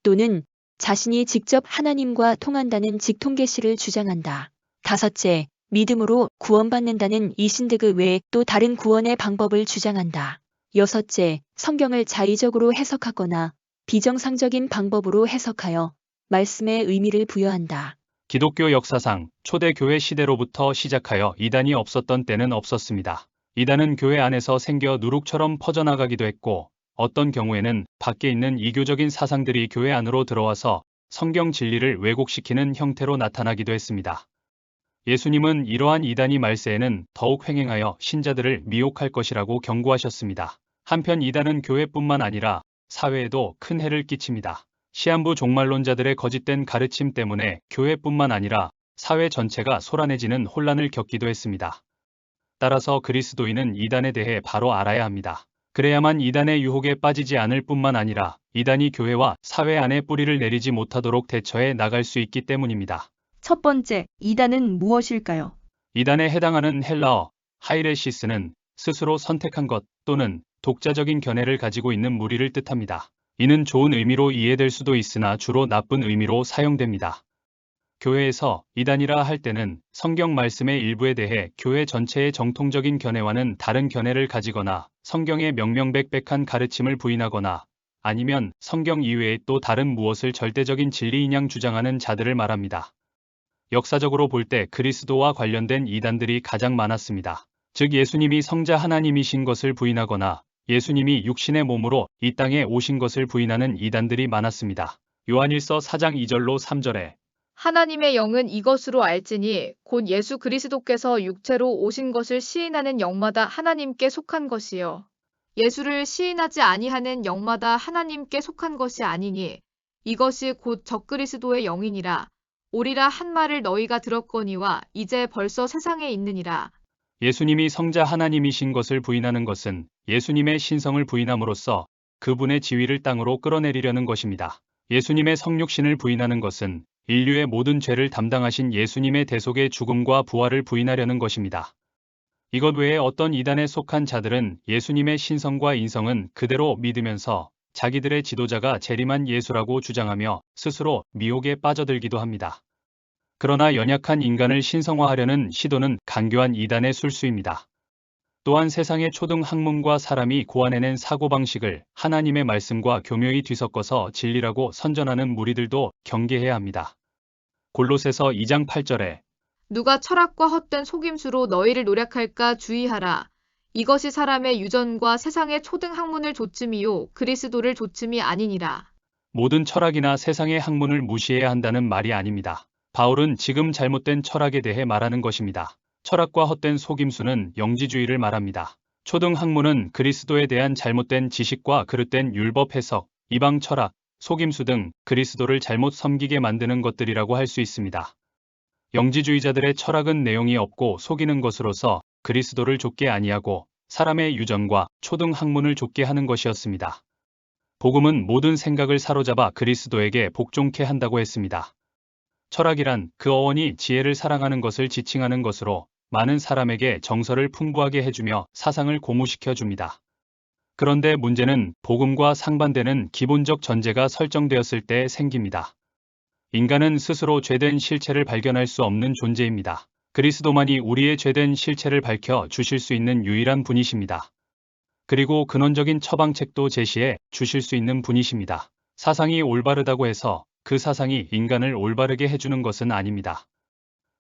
또는 자신이 직접 하나님과 통한다는 직통계시를 주장한다. 다섯째, 믿음으로 구원받는다는 이신득의 외에 또 다른 구원의 방법을 주장한다. 여섯째, 성경을 자의적으로 해석하거나 비정상적인 방법으로 해석하여 말씀의 의미를 부여한다. 기독교 역사상 초대교회 시대로부터 시작하여 이단이 없었던 때는 없었습니다. 이단은 교회 안에서 생겨 누룩처럼 퍼져나가기도 했고 어떤 경우에는 밖에 있는 이교적인 사상들이 교회 안으로 들어와서 성경 진리를 왜곡시키는 형태로 나타나기도 했습니다. 예수님은 이러한 이단이 말세에는 더욱 횡행하여 신자들을 미혹할 것이라고 경고하셨습니다. 한편 이단은 교회뿐만 아니라 사회에도 큰 해를 끼칩니다. 시한부 종말론자들의 거짓된 가르침 때문에 교회뿐만 아니라 사회 전체가 소란해지는 혼란을 겪기도 했습니다. 따라서 그리스도인은 이단에 대해 바로 알아야 합니다. 그래야만 이단의 유혹에 빠지지 않을 뿐만 아니라 이단이 교회와 사회 안에 뿌리를 내리지 못하도록 대처해 나갈 수 있기 때문입니다. 첫 번째, 이단은 무엇일까요? 이단에 해당하는 헬라어 하이레시스는 스스로 선택한 것 또는 독자적인 견해를 가지고 있는 무리를 뜻합니다. 이는 좋은 의미로 이해될 수도 있으나 주로 나쁜 의미로 사용됩니다. 교회에서 이단이라 할 때는 성경 말씀의 일부에 대해 교회 전체의 정통적인 견해와는 다른 견해를 가지거나 성경의 명명백백한 가르침을 부인하거나 아니면 성경 이외의 또 다른 무엇을 절대적인 진리인양 주장하는 자들을 말합니다. 역사적으로 볼 때 그리스도와 관련된 이단들이 가장 많았습니다. 즉 예수님이 성자 하나님이신 것을 부인하거나 예수님이 육신의 몸으로 이 땅에 오신 것을 부인하는 이단들이 많았습니다. 요한일서 4장 2절로 3절에 하나님의 영은 이것으로 알지니 곧 예수 그리스도께서 육체로 오신 것을 시인하는 영마다 하나님께 속한 것이요. 예수를 시인하지 아니하는 영마다 하나님께 속한 것이 아니니 이것이 곧 적그리스도의 영이니라. 오리라 한 말을 너희가 들었거니와 이제 벌써 세상에 있느니라. 예수님이 성자 하나님이신 것을 부인하는 것은 예수님의 신성을 부인함으로써 그분의 지위를 땅으로 끌어내리려는 것입니다. 예수님의 성육신을 부인하는 것은 인류의 모든 죄를 담당하신 예수님의 대속의 죽음과 부활을 부인하려는 것입니다. 이것 외에 어떤 이단에 속한 자들은 예수님의 신성과 인성은 그대로 믿으면서 자기들의 지도자가 재림한 예수라고 주장하며 스스로 미혹에 빠져들기도 합니다. 그러나 연약한 인간을 신성화하려는 시도는 간교한 이단의 술수입니다. 또한 세상의 초등 학문과 사람이 고안해낸 사고방식을 하나님의 말씀과 교묘히 뒤섞어서 진리라고 선전하는 무리들도 경계해야 합니다. 골로새서 2장 8절에 누가 철학과 헛된 속임수로 너희를 노략할까 주의하라. 이것이 사람의 유전과 세상의 초등 학문을 조침이요 그리스도를 조침이 아니니라. 모든 철학이나 세상의 학문을 무시해야 한다는 말이 아닙니다. 바울은 지금 잘못된 철학에 대해 말하는 것입니다. 철학과 헛된 속임수는 영지주의를 말합니다. 초등 학문은 그리스도에 대한 잘못된 지식과 그릇된 율법 해석, 이방 철학, 속임수 등 그리스도를 잘못 섬기게 만드는 것들이라고 할 수 있습니다. 영지주의자들의 철학은 내용이 없고 속이는 것으로서 그리스도를 좇게 아니하고 사람의 유전과 초등 학문을 좇게 하는 것이었습니다. 복음은 모든 생각을 사로잡아 그리스도에게 복종케 한다고 했습니다. 철학이란 그 어원이 지혜를 사랑하는 것을 지칭하는 것으로 많은 사람에게 정서를 풍부하게 해주며 사상을 고무시켜 줍니다. 그런데 문제는 복음과 상반되는 기본적 전제가 설정되었을 때 생깁니다. 인간은 스스로 죄된 실체를 발견할 수 없는 존재입니다. 그리스도만이 우리의 죄된 실체를 밝혀 주실 수 있는 유일한 분이십니다. 그리고 근원적인 처방책도 제시해 주실 수 있는 분이십니다. 사상이 올바르다고 해서 그 사상이 인간을 올바르게 해주는 것은 아닙니다.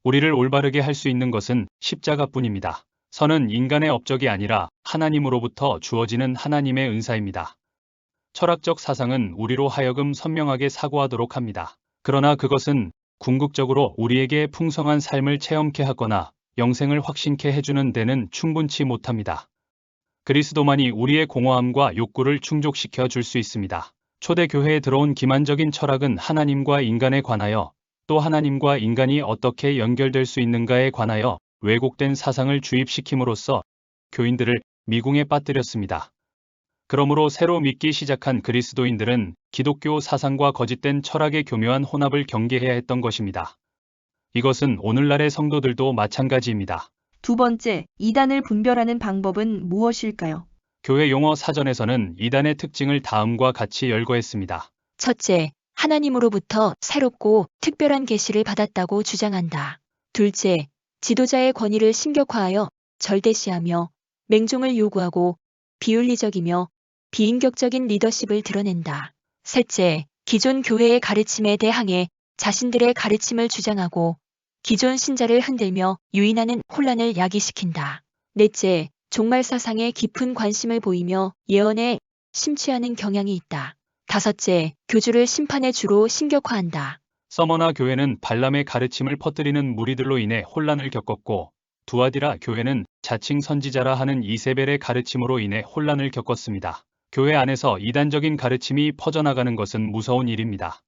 우리를 올바르게 할 수 있는 것은 십자가뿐입니다. 선은 인간의 업적이 아니라 하나님으로부터 주어지는 하나님의 은사입니다. 철학적 사상은 우리로 하여금 선명하게 사고하도록 합니다. 그러나 그것은 궁극적으로 우리에게 풍성한 삶을 체험케 하거나 영생을 확신케 해주는 데는 충분치 못합니다. 그리스도만이 우리의 공허함과 욕구를 충족시켜 줄 수 있습니다. 초대교회에 들어온 기만적인 철학은 하나님과 인간에 관하여 또 하나님과 인간이 어떻게 연결될 수 있는가에 관하여 왜곡된 사상을 주입시킴으로써 교인들을 미궁에 빠뜨렸습니다. 그러므로 새로 믿기 시작한 그리스도인들은 기독교 사상과 거짓된 철학의 교묘한 혼합을 경계해야 했던 것입니다. 이것은 오늘날의 성도들도 마찬가지입니다. 두 번째, 이단을 분별하는 방법은 무엇일까요? 교회 용어 사전에서는 이단의 특징을 다음과 같이 열거했습니다. 첫째, 하나님으로부터 새롭고 특별한 계시를 받았다고 주장한다. 둘째, 지도자의 권위를 신격화하여 절대시하며 맹종을 요구하고 비윤리적이며 비인격적인 리더십을 드러낸다. 셋째, 기존 교회의 가르침에 대항해 자신들의 가르침을 주장하고 기존 신자를 흔들며 유인하는 혼란을 야기시킨다. 넷째, 종말 사상에 깊은 관심을 보이며 예언에 심취하는 경향이 있다. 다섯째, 교주를 심판의 주로 신격화한다. 서머나 교회는 발람의 가르침을 퍼뜨리는 무리들로 인해 혼란을 겪었고, 두아디라 교회는 자칭 선지자라 하는 이세벨의 가르침으로 인해 혼란을 겪었습니다. 교회 안에서 이단적인 가르침이 퍼져나가는 것은 무서운 일입니다.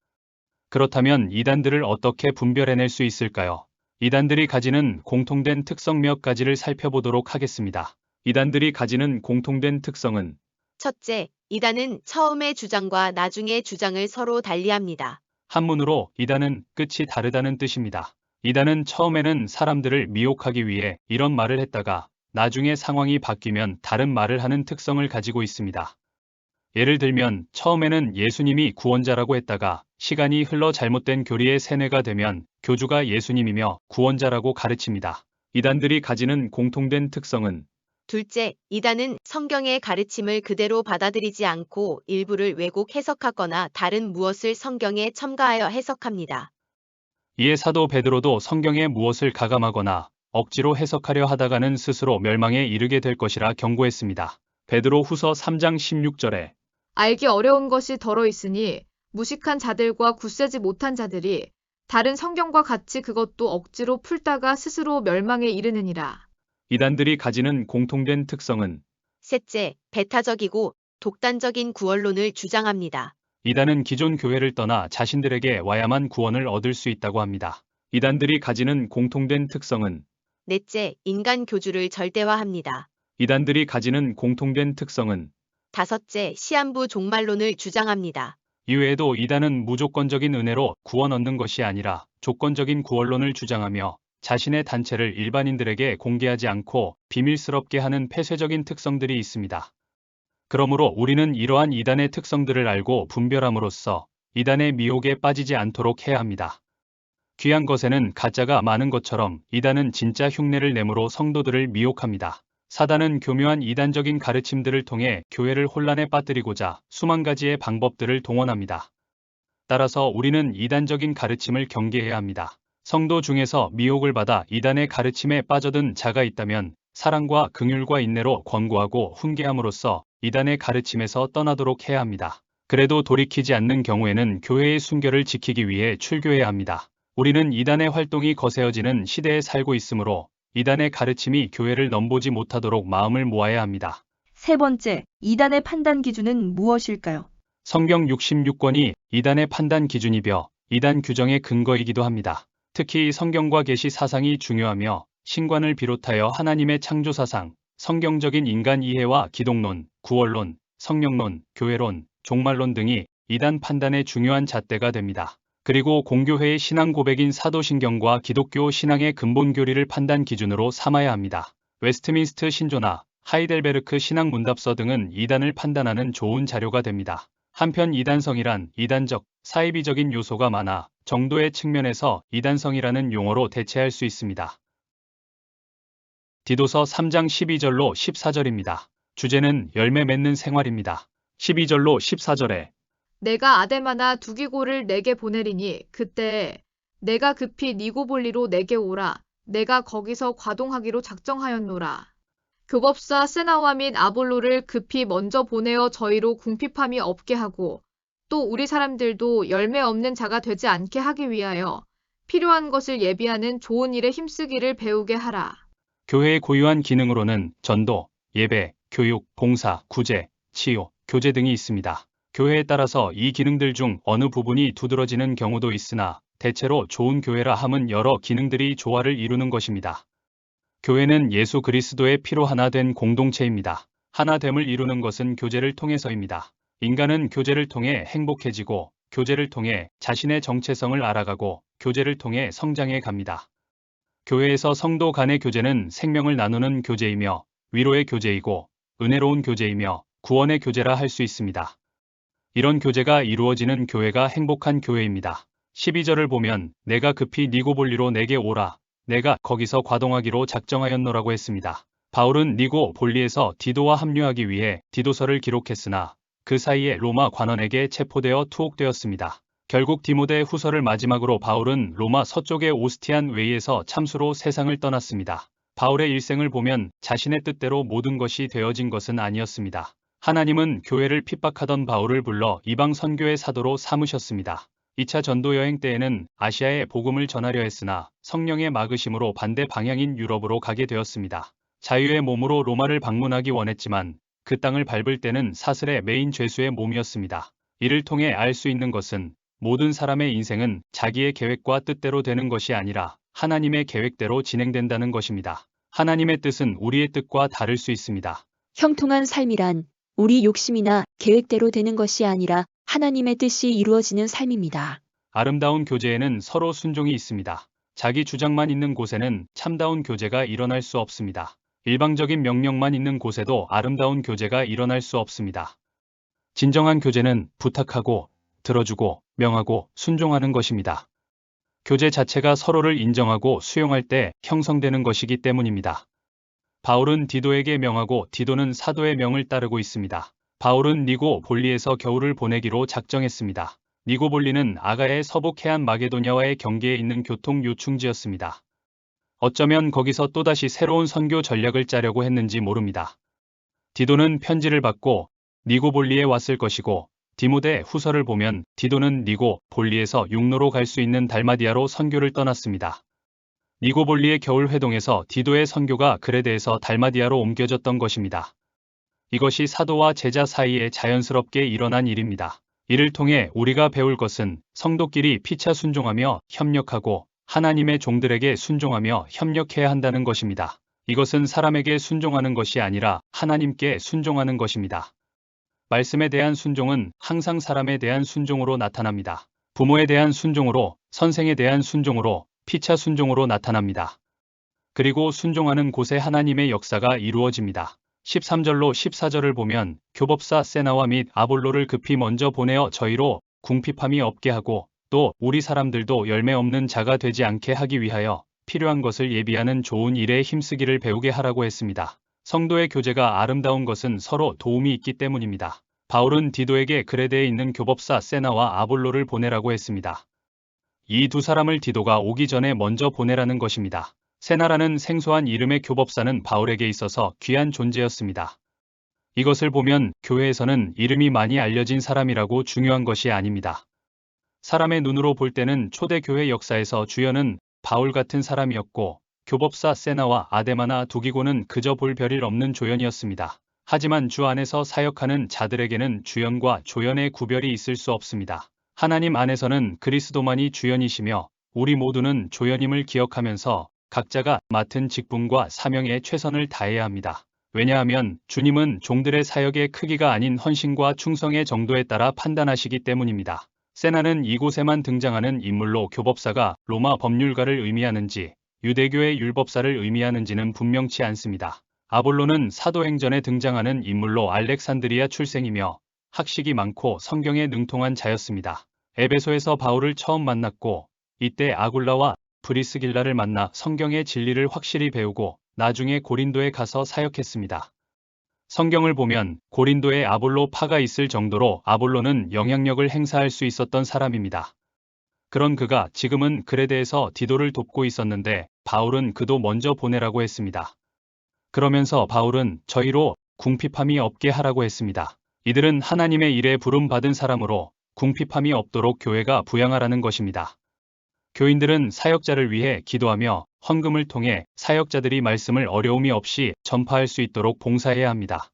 그렇다면 이단들을 어떻게 분별해낼 수 있을까요? 이단들이 가지는 공통된 특성 몇 가지를 살펴보도록 하겠습니다. 이단들이 가지는 공통된 특성은 첫째, 이단은 처음의 주장과 나중의 주장을 서로 달리합니다. 한문으로 이단은 끝이 다르다는 뜻입니다. 이단은 처음에는 사람들을 미혹하기 위해 이런 말을 했다가 나중에 상황이 바뀌면 다른 말을 하는 특성을 가지고 있습니다. 예를 들면 처음에는 예수님이 구원자라고 했다가 시간이 흘러 잘못된 교리의 세뇌가 되면 교주가 예수님이며 구원자라고 가르칩니다. 이단들이 가지는 공통된 특성은 둘째, 이단은 성경의 가르침을 그대로 받아들이지 않고 일부를 왜곡 해석하거나 다른 무엇을 성경에 첨가하여 해석합니다. 이에 사도 베드로도 성경에 무엇을 가감하거나 억지로 해석하려 하다가는 스스로 멸망에 이르게 될 것이라 경고했습니다. 베드로 후서 3장 16절에 알기 어려운 것이 덜어 있으니 무식한 자들과 굳세지 못한 자들이 다른 성경과 같이 그것도 억지로 풀다가 스스로 멸망에 이르느니라. 이단들이 가지는 공통된 특성은 셋째, 배타적이고 독단적인 구원론을 주장합니다. 이단은 기존 교회를 떠나 자신들에게 와야만 구원을 얻을 수 있다고 합니다. 이단들이 가지는 공통된 특성은 넷째, 인간 교주를 절대화합니다. 이단들이 가지는 공통된 특성은 다섯째, 시한부 종말론을 주장합니다. 이외에도 이단은 무조건적인 은혜로 구원 얻는 것이 아니라 조건적인 구원론을 주장하며 자신의 단체를 일반인들에게 공개하지 않고 비밀스럽게 하는 폐쇄적인 특성들이 있습니다. 그러므로 우리는 이러한 이단의 특성들을 알고 분별함으로써 이단의 미혹에 빠지지 않도록 해야 합니다. 귀한 것에는 가짜가 많은 것처럼 이단은 진짜 흉내를 내므로 성도들을 미혹합니다. 사단은 교묘한 이단적인 가르침들을 통해 교회를 혼란에 빠뜨리고자 수만 가지의 방법들을 동원합니다. 따라서 우리는 이단적인 가르침을 경계해야 합니다. 성도 중에서 미혹을 받아 이단의 가르침에 빠져든 자가 있다면 사랑과 긍휼과 인내로 권고하고 훈계함으로써 이단의 가르침에서 떠나도록 해야 합니다. 그래도 돌이키지 않는 경우에는 교회의 순결을 지키기 위해 출교해야 합니다. 우리는 이단의 활동이 거세어지는 시대에 살고 있으므로 이단의 가르침이 교회를 넘보지 못하도록 마음을 모아야 합니다. 세 번째, 이단의 판단 기준은 무엇일까요? 성경 66권이 이단의 판단 기준이며 이단 규정의 근거이기도 합니다. 특히 성경과 계시 사상이 중요하며 신관을 비롯하여 하나님의 창조 사상, 성경적인 인간 이해와 기독론, 구원론, 성령론, 교회론, 종말론 등이 이단 판단의 중요한 잣대가 됩니다. 그리고 공교회의 신앙 고백인 사도신경과 기독교 신앙의 근본 교리를 판단 기준으로 삼아야 합니다. 웨스트민스트 신조나 하이델베르크 신학 문답서 등은 이단을 판단하는 좋은 자료가 됩니다. 한편 이단성이란 이단적, 사이비적인 요소가 많아 정도의 측면에서 이단성이라는 용어로 대체할 수 있습니다. 디도서 3장 12절로 14절입니다. 주제는 열매 맺는 생활입니다. 12절로 14절에 내가 아데마나 두기고를 내게 보내리니 그때에 내가 급히 니고볼리로 내게 오라. 내가 거기서 과동하기로 작정하였노라. 교법사 세나와 및 아볼로를 급히 먼저 보내어 저희로 궁핍함이 없게 하고 또 우리 사람들도 열매 없는 자가 되지 않게 하기 위하여 필요한 것을 예비하는 좋은 일에 힘쓰기를 배우게 하라. 교회의 고유한 기능으로는 전도, 예배, 교육, 봉사, 구제, 치유, 교제 등이 있습니다. 교회에 따라서 이 기능들 중 어느 부분이 두드러지는 경우도 있으나 대체로 좋은 교회라 함은 여러 기능들이 조화를 이루는 것입니다. 교회는 예수 그리스도의 피로 하나 된 공동체입니다. 하나됨을 이루는 것은 교제를 통해서입니다. 인간은 교제를 통해 행복해지고 교제를 통해 자신의 정체성을 알아가고 교제를 통해 성장해 갑니다. 교회에서 성도 간의 교제는 생명을 나누는 교제이며 위로의 교제이고 은혜로운 교제이며 구원의 교제라 할 수 있습니다. 이런 교제가 이루어지는 교회가 행복한 교회입니다. 12절을 보면 내가 급히 니고볼리로 내게 오라. 내가 거기서 과동하기로 작정하였노라고 했습니다. 바울은 니고볼리에서 디도와 합류하기 위해 디도서를 기록했으나 그 사이에 로마 관원에게 체포되어 투옥되었습니다. 결국 디모데 후서를 마지막으로 바울은 로마 서쪽의 오스티안 웨이에서 참수로 세상을 떠났습니다. 바울의 일생을 보면 자신의 뜻대로 모든 것이 되어진 것은 아니었습니다. 하나님은 교회를 핍박하던 바울을 불러 이방 선교의 사도로 삼으셨습니다. 2차 전도 여행 때에는 아시아에 복음을 전하려 했으나 성령의 막으심으로 반대 방향인 유럽으로 가게 되었습니다. 자유의 몸으로 로마를 방문하기 원했지만 그 땅을 밟을 때는 사슬에 매인 죄수의 몸이었습니다. 이를 통해 알 수 있는 것은 모든 사람의 인생은 자기의 계획과 뜻대로 되는 것이 아니라 하나님의 계획대로 진행된다는 것입니다. 하나님의 뜻은 우리의 뜻과 다를 수 있습니다. 형통한 삶이란 우리 욕심이나 계획대로 되는 것이 아니라 하나님의 뜻이 이루어지는 삶입니다. 아름다운 교제에는 서로 순종이 있습니다. 자기 주장만 있는 곳에는 참다운 교제가 일어날 수 없습니다. 일방적인 명령만 있는 곳에도 아름다운 교제가 일어날 수 없습니다. 진정한 교제는 부탁하고 들어주고 명하고 순종하는 것입니다. 교제 자체가 서로를 인정하고 수용할 때 형성되는 것이기 때문입니다. 바울은 디도에게 명하고 디도는 사도의 명을 따르고 있습니다. 바울은 니고볼리에서 겨울을 보내기로 작정했습니다. 니고볼리는 아가야의 서북 해안 마게도냐와의 경계에 있는 교통 요충지였습니다. 어쩌면 거기서 또다시 새로운 선교 전략을 짜려고 했는지 모릅니다. 디도는 편지를 받고 니고볼리에 왔을 것이고 디모데 후서를 보면 디도는 니고볼리에서 육로로 갈 수 있는 달마디아로 선교를 떠났습니다. 니고볼리의 겨울 회동에서 디도의 선교가 그레데에서 달마디아로 옮겨졌던 것입니다. 이것이 사도와 제자 사이에 자연스럽게 일어난 일입니다. 이를 통해 우리가 배울 것은 성도끼리 피차 순종하며 협력하고 하나님의 종들에게 순종하며 협력해야 한다는 것입니다. 이것은 사람에게 순종하는 것이 아니라 하나님께 순종하는 것입니다. 말씀에 대한 순종은 항상 사람에 대한 순종으로 나타납니다. 부모에 대한 순종으로, 선생에 대한 순종으로, 피차 순종으로 나타납니다. 그리고 순종하는 곳에 하나님의 역사가 이루어집니다. 13절로 14절을 보면 교법사 세나와 및 아볼로를 급히 먼저 보내어 저희로 궁핍함이 없게 하고 또 우리 사람들도 열매 없는 자가 되지 않게 하기 위하여 필요한 것을 예비하는 좋은 일에 힘쓰기를 배우게 하라고 했습니다. 성도의 교제가 아름다운 것은 서로 도움이 있기 때문입니다. 바울은 디도에게 그레데에 있는 교법사 세나와 아볼로를 보내라고 했습니다. 이 두 사람을 디도가 오기 전에 먼저 보내라는 것입니다. 세나라는 생소한 이름의 교법사는 바울에게 있어서 귀한 존재였습니다. 이것을 보면 교회에서는 이름이 많이 알려진 사람이라고 중요한 것이 아닙니다. 사람의 눈으로 볼 때는 초대교회 역사에서 주연은 바울 같은 사람이었고 교법사 세나와 아데마나 두기고는 그저 볼 별일 없는 조연이었습니다. 하지만 주 안에서 사역하는 자들에게는 주연과 조연의 구별이 있을 수 없습니다. 하나님 안에서는 그리스도만이 주연이시며 우리 모두는 조연임을 기억하면서 각자가 맡은 직분과 사명에 최선을 다해야 합니다. 왜냐하면 주님은 종들의 사역의 크기가 아닌 헌신과 충성의 정도에 따라 판단하시기 때문입니다. 세나는 이곳에만 등장하는 인물로 교법사가 로마 법률가를 의미하는지 유대교의 율법사를 의미하는지는 분명치 않습니다. 아볼로는 사도행전에 등장하는 인물로 알렉산드리아 출생이며 학식이 많고 성경에 능통한 자였습니다. 에베소에서 바울을 처음 만났고 이때 아굴라와 브리스길라를 만나 성경의 진리를 확실히 배우고 나중에 고린도에 가서 사역했습니다. 성경을 보면 고린도에 아볼로 파가 있을 정도로 아볼로는 영향력을 행사할 수 있었던 사람입니다. 그런 그가 지금은 그레데에서 디도를 돕고 있었는데 바울은 그도 먼저 보내라고 했습니다. 그러면서 바울은 저희로 궁핍함이 없게 하라고 했습니다. 이들은 하나님의 일에 부름받은 사람으로 궁핍함이 없도록 교회가 부양하라는 것입니다. 교인들은 사역자를 위해 기도하며 헌금을 통해 사역자들이 말씀을 어려움이 없이 전파할 수 있도록 봉사해야 합니다.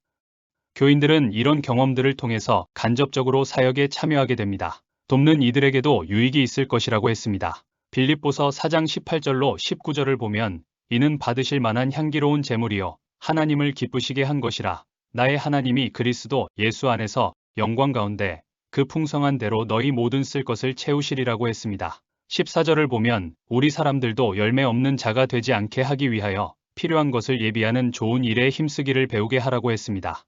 교인들은 이런 경험들을 통해서 간접적으로 사역에 참여하게 됩니다. 돕는 이들에게도 유익이 있을 것이라고 했습니다. 빌립보서 4장 18절로 19절을 보면 이는 받으실 만한 향기로운 제물이요 하나님을 기쁘시게 한 것이라 나의 하나님이 그리스도 예수 안에서 영광 가운데 그 풍성한 대로 너희 모든 쓸 것을 채우시리라고 했습니다. 14절을 보면 우리 사람들도 열매 없는 자가 되지 않게 하기 위하여 필요한 것을 예비하는 좋은 일에 힘쓰기를 배우게 하라고 했습니다.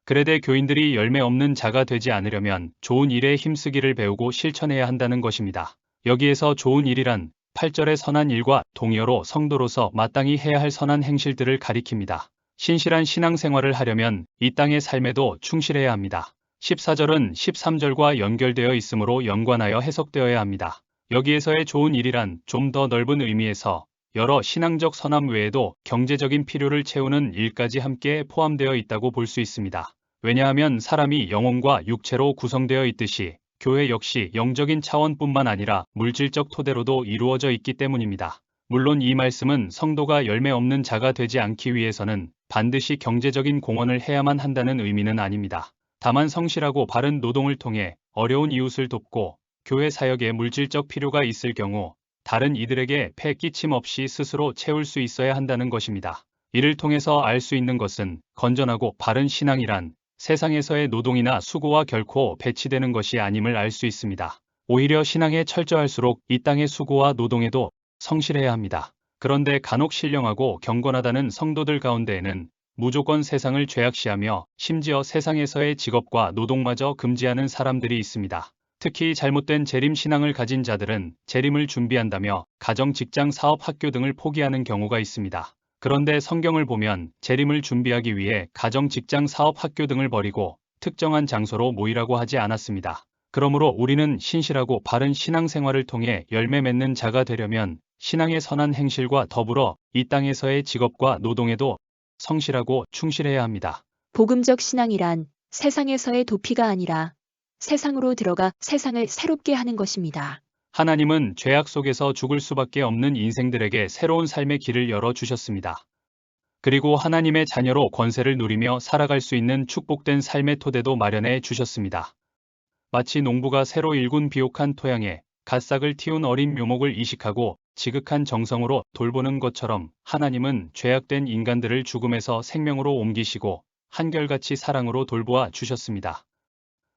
그레데 교인들이 열매 없는 자가 되지 않으려면 좋은 일에 힘쓰기를 배우고 실천해야 한다는 것입니다. 여기에서 좋은 일이란 8절의 선한 일과 동의어로 성도로서 마땅히 해야 할 선한 행실들을 가리킵니다. 신실한 신앙생활을 하려면 이 땅의 삶에도 충실해야 합니다. 14절은 13절과 연결되어 있으므로 연관하여 해석되어야 합니다. 여기에서의 좋은 일이란 좀 더 넓은 의미에서 여러 신앙적 선함 외에도 경제적인 필요를 채우는 일까지 함께 포함되어 있다고 볼 수 있습니다. 왜냐하면 사람이 영혼과 육체로 구성되어 있듯이 교회 역시 영적인 차원뿐만 아니라 물질적 토대로도 이루어져 있기 때문입니다. 물론 이 말씀은 성도가 열매 없는 자가 되지 않기 위해서는 반드시 경제적인 공헌을 해야만 한다는 의미는 아닙니다. 다만 성실하고 바른 노동을 통해 어려운 이웃을 돕고 교회 사역에 물질적 필요가 있을 경우 다른 이들에게 폐 끼침 없이 스스로 채울 수 있어야 한다는 것입니다. 이를 통해서 알 수 있는 것은 건전하고 바른 신앙이란 세상에서의 노동이나 수고와 결코 배치되는 것이 아님을 알 수 있습니다. 오히려 신앙에 철저할수록 이 땅의 수고와 노동에도 성실해야 합니다. 그런데 간혹 신령하고 경건하다는 성도들 가운데에는 무조건 세상을 죄악시하며 심지어 세상에서의 직업과 노동마저 금지하는 사람들이 있습니다. 특히 잘못된 재림 신앙을 가진 자들은 재림을 준비한다며 가정, 직장, 사업, 학교 등을 포기하는 경우가 있습니다. 그런데 성경을 보면 재림을 준비하기 위해 가정, 직장, 사업, 학교 등을 버리고 특정한 장소로 모이라고 하지 않았습니다. 그러므로 우리는 신실하고 바른 신앙생활을 통해 열매 맺는 자가 되려면 신앙의 선한 행실과 더불어 이 땅에서의 직업과 노동에도 성실하고 충실해야 합니다. 복음적 신앙이란 세상에서의 도피가 아니라 세상으로 들어가 세상을 새롭게 하는 것입니다. 하나님은 죄악 속에서 죽을 수밖에 없는 인생들에게 새로운 삶의 길을 열어주셨습니다. 그리고 하나님의 자녀로 권세를 누리며 살아갈 수 있는 축복된 삶의 토대도 마련해 주셨습니다. 마치 농부가 새로 일군 비옥한 토양에 갓싹을 틔운 어린 묘목을 이식하고 지극한 정성으로 돌보는 것처럼 하나님은 죄악된 인간들을 죽음에서 생명으로 옮기시고 한결같이 사랑으로 돌보아 주셨습니다.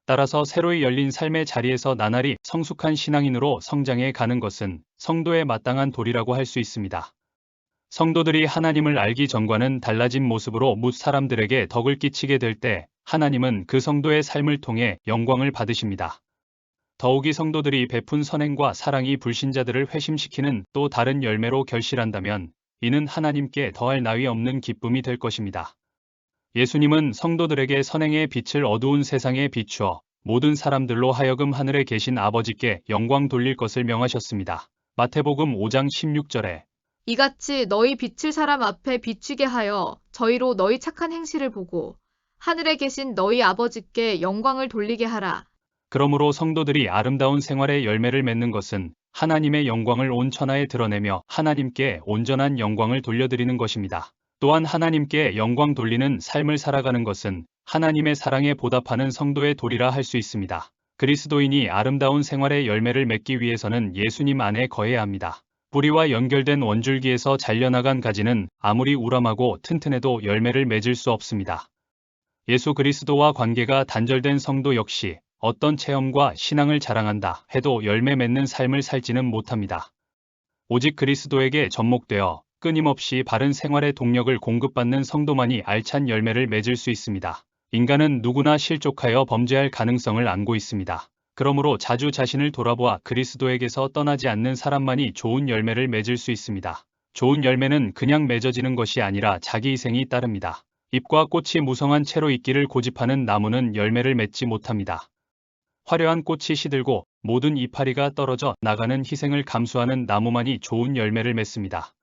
따라서 새로이 열린 삶의 자리에서 나날이 성숙한 신앙인으로 성장해 가는 것은 성도의 마땅한 도리라고 할 수 있습니다. 성도들이 하나님을 알기 전과는 달라진 모습으로 뭇 사람들에게 덕을 끼치게 될 때 하나님은 그 성도의 삶을 통해 영광을 받으십니다. 더욱이 성도들이 베푼 선행과 사랑이 불신자들을 회심시키는 또 다른 열매로 결실한다면 이는 하나님께 더할 나위 없는 기쁨이 될 것입니다. 예수님은 성도들에게 선행의 빛을 어두운 세상에 비추어 모든 사람들로 하여금 하늘에 계신 아버지께 영광 돌릴 것을 명하셨습니다. 마태복음 5장 16절에 이같이 너희 빛을 사람 앞에 비추게 하여 저희로 너희 착한 행실을 보고 하늘에 계신 너희 아버지께 영광을 돌리게 하라. 그러므로 성도들이 아름다운 생활의 열매를 맺는 것은 하나님의 영광을 온 천하에 드러내며 하나님께 온전한 영광을 돌려드리는 것입니다. 또한 하나님께 영광 돌리는 삶을 살아가는 것은 하나님의 사랑에 보답하는 성도의 도리라 할 수 있습니다. 그리스도인이 아름다운 생활의 열매를 맺기 위해서는 예수님 안에 거해야 합니다. 뿌리와 연결된 원줄기에서 잘려나간 가지는 아무리 우람하고 튼튼해도 열매를 맺을 수 없습니다. 예수 그리스도와 관계가 단절된 성도 역시 어떤 체험과 신앙을 자랑한다 해도 열매 맺는 삶을 살지는 못합니다. 오직 그리스도에게 접목되어 끊임없이 바른 생활의 동력을 공급받는 성도만이 알찬 열매를 맺을 수 있습니다. 인간은 누구나 실족하여 범죄할 가능성을 안고 있습니다. 그러므로 자주 자신을 돌아보아 그리스도에게서 떠나지 않는 사람만이 좋은 열매를 맺을 수 있습니다. 좋은 열매는 그냥 맺어지는 것이 아니라 자기 희생이 따릅니다. 잎과 꽃이 무성한 채로 있기를 고집하는 나무는 열매를 맺지 못합니다. 화려한 꽃이 시들고 모든 이파리가 떨어져 나가는 희생을 감수하는 나무만이 좋은 열매를 맺습니다.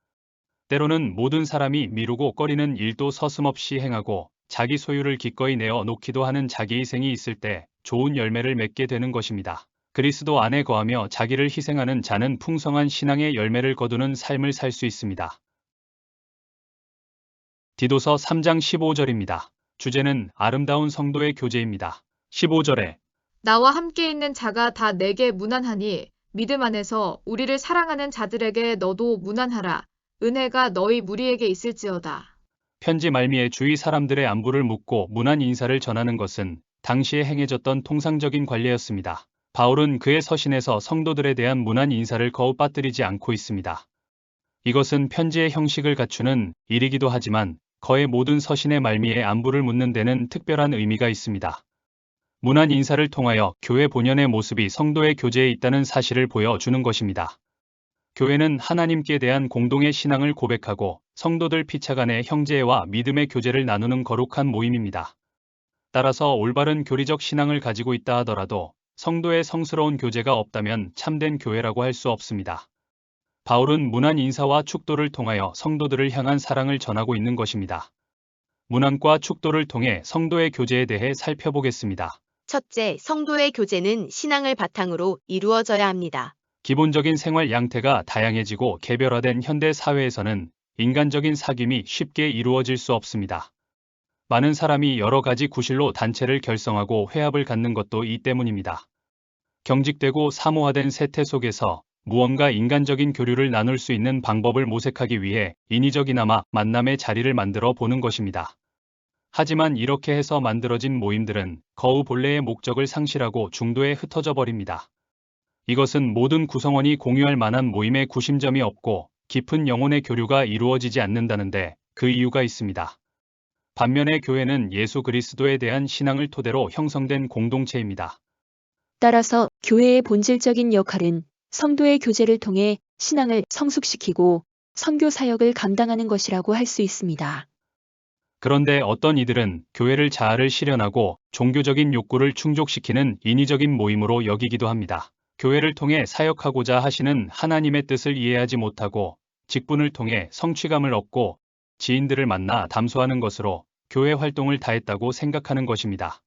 때로는 모든 사람이 미루고 꺼리는 일도 서슴없이 행하고 자기 소유를 기꺼이 내어 놓기도 하는 자기 희생이 있을 때 좋은 열매를 맺게 되는 것입니다. 그리스도 안에 거하며 자기를 희생하는 자는 풍성한 신앙의 열매를 거두는 삶을 살 수 있습니다. 디도서 3장 15절입니다. 주제는 아름다운 성도의 교제입니다. 15절에 나와 함께 있는 자가 다 내게 무난하니 믿음 안에서 우리를 사랑하는 자들에게 너도 무난하라. 은혜가 너희 무리에게 있을지어다. 편지 말미에 주위 사람들의 안부를 묻고 무난 인사를 전하는 것은 당시에 행해졌던 통상적인 관례였습니다. 바울은 그의 서신에서 성도들에 대한 무난 인사를 거의 빠뜨리지 않고 있습니다. 이것은 편지의 형식을 갖추는 일이기도 하지만 거의 모든 서신의 말미에 안부를 묻는 데는 특별한 의미가 있습니다. 무난 인사를 통하여 교회 본연의 모습이 성도의 교제에 있다는 사실을 보여주는 것입니다. 교회는 하나님께 대한 공동의 신앙을 고백하고 성도들 피차간의 형제와 믿음의 교제를 나누는 거룩한 모임입니다. 따라서 올바른 교리적 신앙을 가지고 있다 하더라도 성도의 성스러운 교제가 없다면 참된 교회라고 할 수 없습니다. 바울은 문안 인사와 축도를 통하여 성도들을 향한 사랑을 전하고 있는 것입니다. 문안과 축도를 통해 성도의 교제에 대해 살펴보겠습니다. 첫째, 성도의 교제는 신앙을 바탕으로 이루어져야 합니다. 기본적인 생활 양태가 다양해지고 개별화된 현대 사회에서는 인간적인 사귐이 쉽게 이루어질 수 없습니다. 많은 사람이 여러 가지 구실로 단체를 결성하고 회합을 갖는 것도 이 때문입니다. 경직되고 사모화된 세태 속에서 무언가 인간적인 교류를 나눌 수 있는 방법을 모색하기 위해 인위적이나마 만남의 자리를 만들어 보는 것입니다. 하지만 이렇게 해서 만들어진 모임들은 거의 본래의 목적을 상실하고 중도에 흩어져 버립니다. 이것은 모든 구성원이 공유할 만한 모임의 구심점이 없고 깊은 영혼의 교류가 이루어지지 않는다는데 그 이유가 있습니다. 반면에 교회는 예수 그리스도에 대한 신앙을 토대로 형성된 공동체입니다. 따라서 교회의 본질적인 역할은 성도의 교제를 통해 신앙을 성숙시키고 선교 사역을 감당하는 것이라고 할 수 있습니다. 그런데 어떤 이들은 교회를 자아를 실현하고 종교적인 욕구를 충족시키는 인위적인 모임으로 여기기도 합니다. 교회를 통해 사역하고자 하시는 하나님의 뜻을 이해하지 못하고 직분을 통해 성취감을 얻고 지인들을 만나 담소하는 것으로 교회 활동을 다했다고 생각하는 것입니다.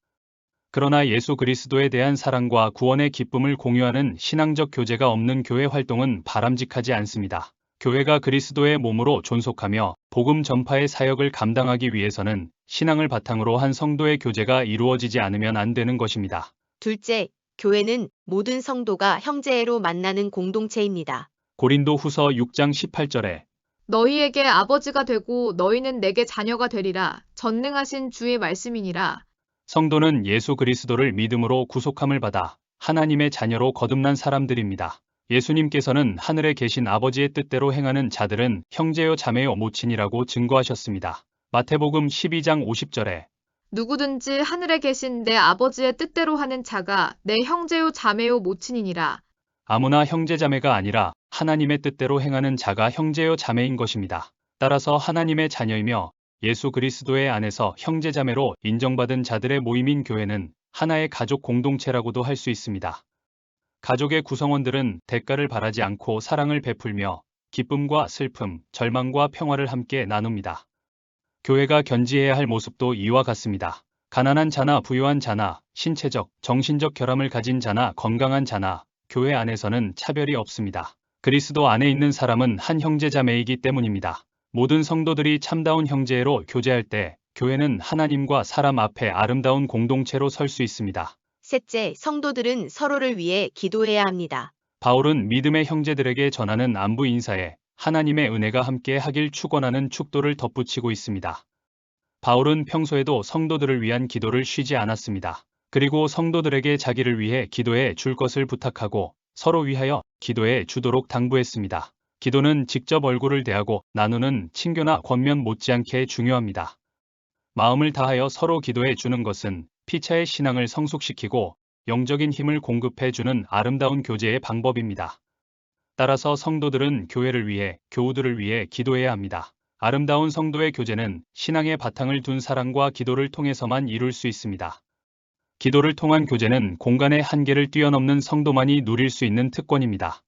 그러나 예수 그리스도에 대한 사랑과 구원의 기쁨을 공유하는 신앙적 교제가 없는 교회 활동은 바람직하지 않습니다. 교회가 그리스도의 몸으로 존속하며 복음 전파의 사역을 감당하기 위해서는 신앙을 바탕으로 한 성도의 교제가 이루어지지 않으면 안 되는 것입니다. 둘째, 교회는 모든 성도가 형제로 만나는 공동체입니다. 고린도 후서 6장 18절에 너희에게 아버지가 되고 너희는 내게 자녀가 되리라. 전능하신 주의 말씀이니라. 성도는 예수 그리스도를 믿음으로 구속함을 받아 하나님의 자녀로 거듭난 사람들입니다. 예수님께서는 하늘에 계신 아버지의 뜻대로 행하는 자들은 형제요 자매요 모친이라고 증거하셨습니다. 마태복음 12장 50절에 누구든지 하늘에 계신 내 아버지의 뜻대로 하는 자가 내 형제요 자매요 모친이니라. 아무나 형제자매가 아니라 하나님의 뜻대로 행하는 자가 형제요 자매인 것입니다. 따라서 하나님의 자녀이며 예수 그리스도의 안에서 형제자매로 인정받은 자들의 모임인 교회는 하나의 가족 공동체라고도 할 수 있습니다. 가족의 구성원들은 대가를 바라지 않고 사랑을 베풀며 기쁨과 슬픔, 절망과 평화를 함께 나눕니다. 교회가 견지해야 할 모습도 이와 같습니다. 가난한 자나 부유한 자나 신체적, 정신적 결함을 가진 자나 건강한 자나 교회 안에서는 차별이 없습니다. 그리스도 안에 있는 사람은 한 형제자매이기 때문입니다. 모든 성도들이 참다운 형제로 교제할 때 교회는 하나님과 사람 앞에 아름다운 공동체로 설 수 있습니다. 셋째, 성도들은 서로를 위해 기도해야 합니다. 바울은 믿음의 형제들에게 전하는 안부 인사에 하나님의 은혜가 함께 하길 축원하는 축도를 덧붙이고 있습니다. 바울은 평소에도 성도들을 위한 기도를 쉬지 않았습니다. 그리고 성도들에게 자기를 위해 기도해 줄 것을 부탁하고 서로 위하여 기도해 주도록 당부했습니다. 기도는 직접 얼굴을 대하고 나누는 친교나 권면 못지않게 중요합니다. 마음을 다하여 서로 기도해 주는 것은 피차의 신앙을 성숙시키고 영적인 힘을 공급해 주는 아름다운 교제의 방법입니다. 따라서 성도들은 교회를 위해, 교우들을 위해 기도해야 합니다. 아름다운 성도의 교제는 신앙의 바탕을 둔 사랑과 기도를 통해서만 이룰 수 있습니다. 기도를 통한 교제는 공간의 한계를 뛰어넘는 성도만이 누릴 수 있는 특권입니다.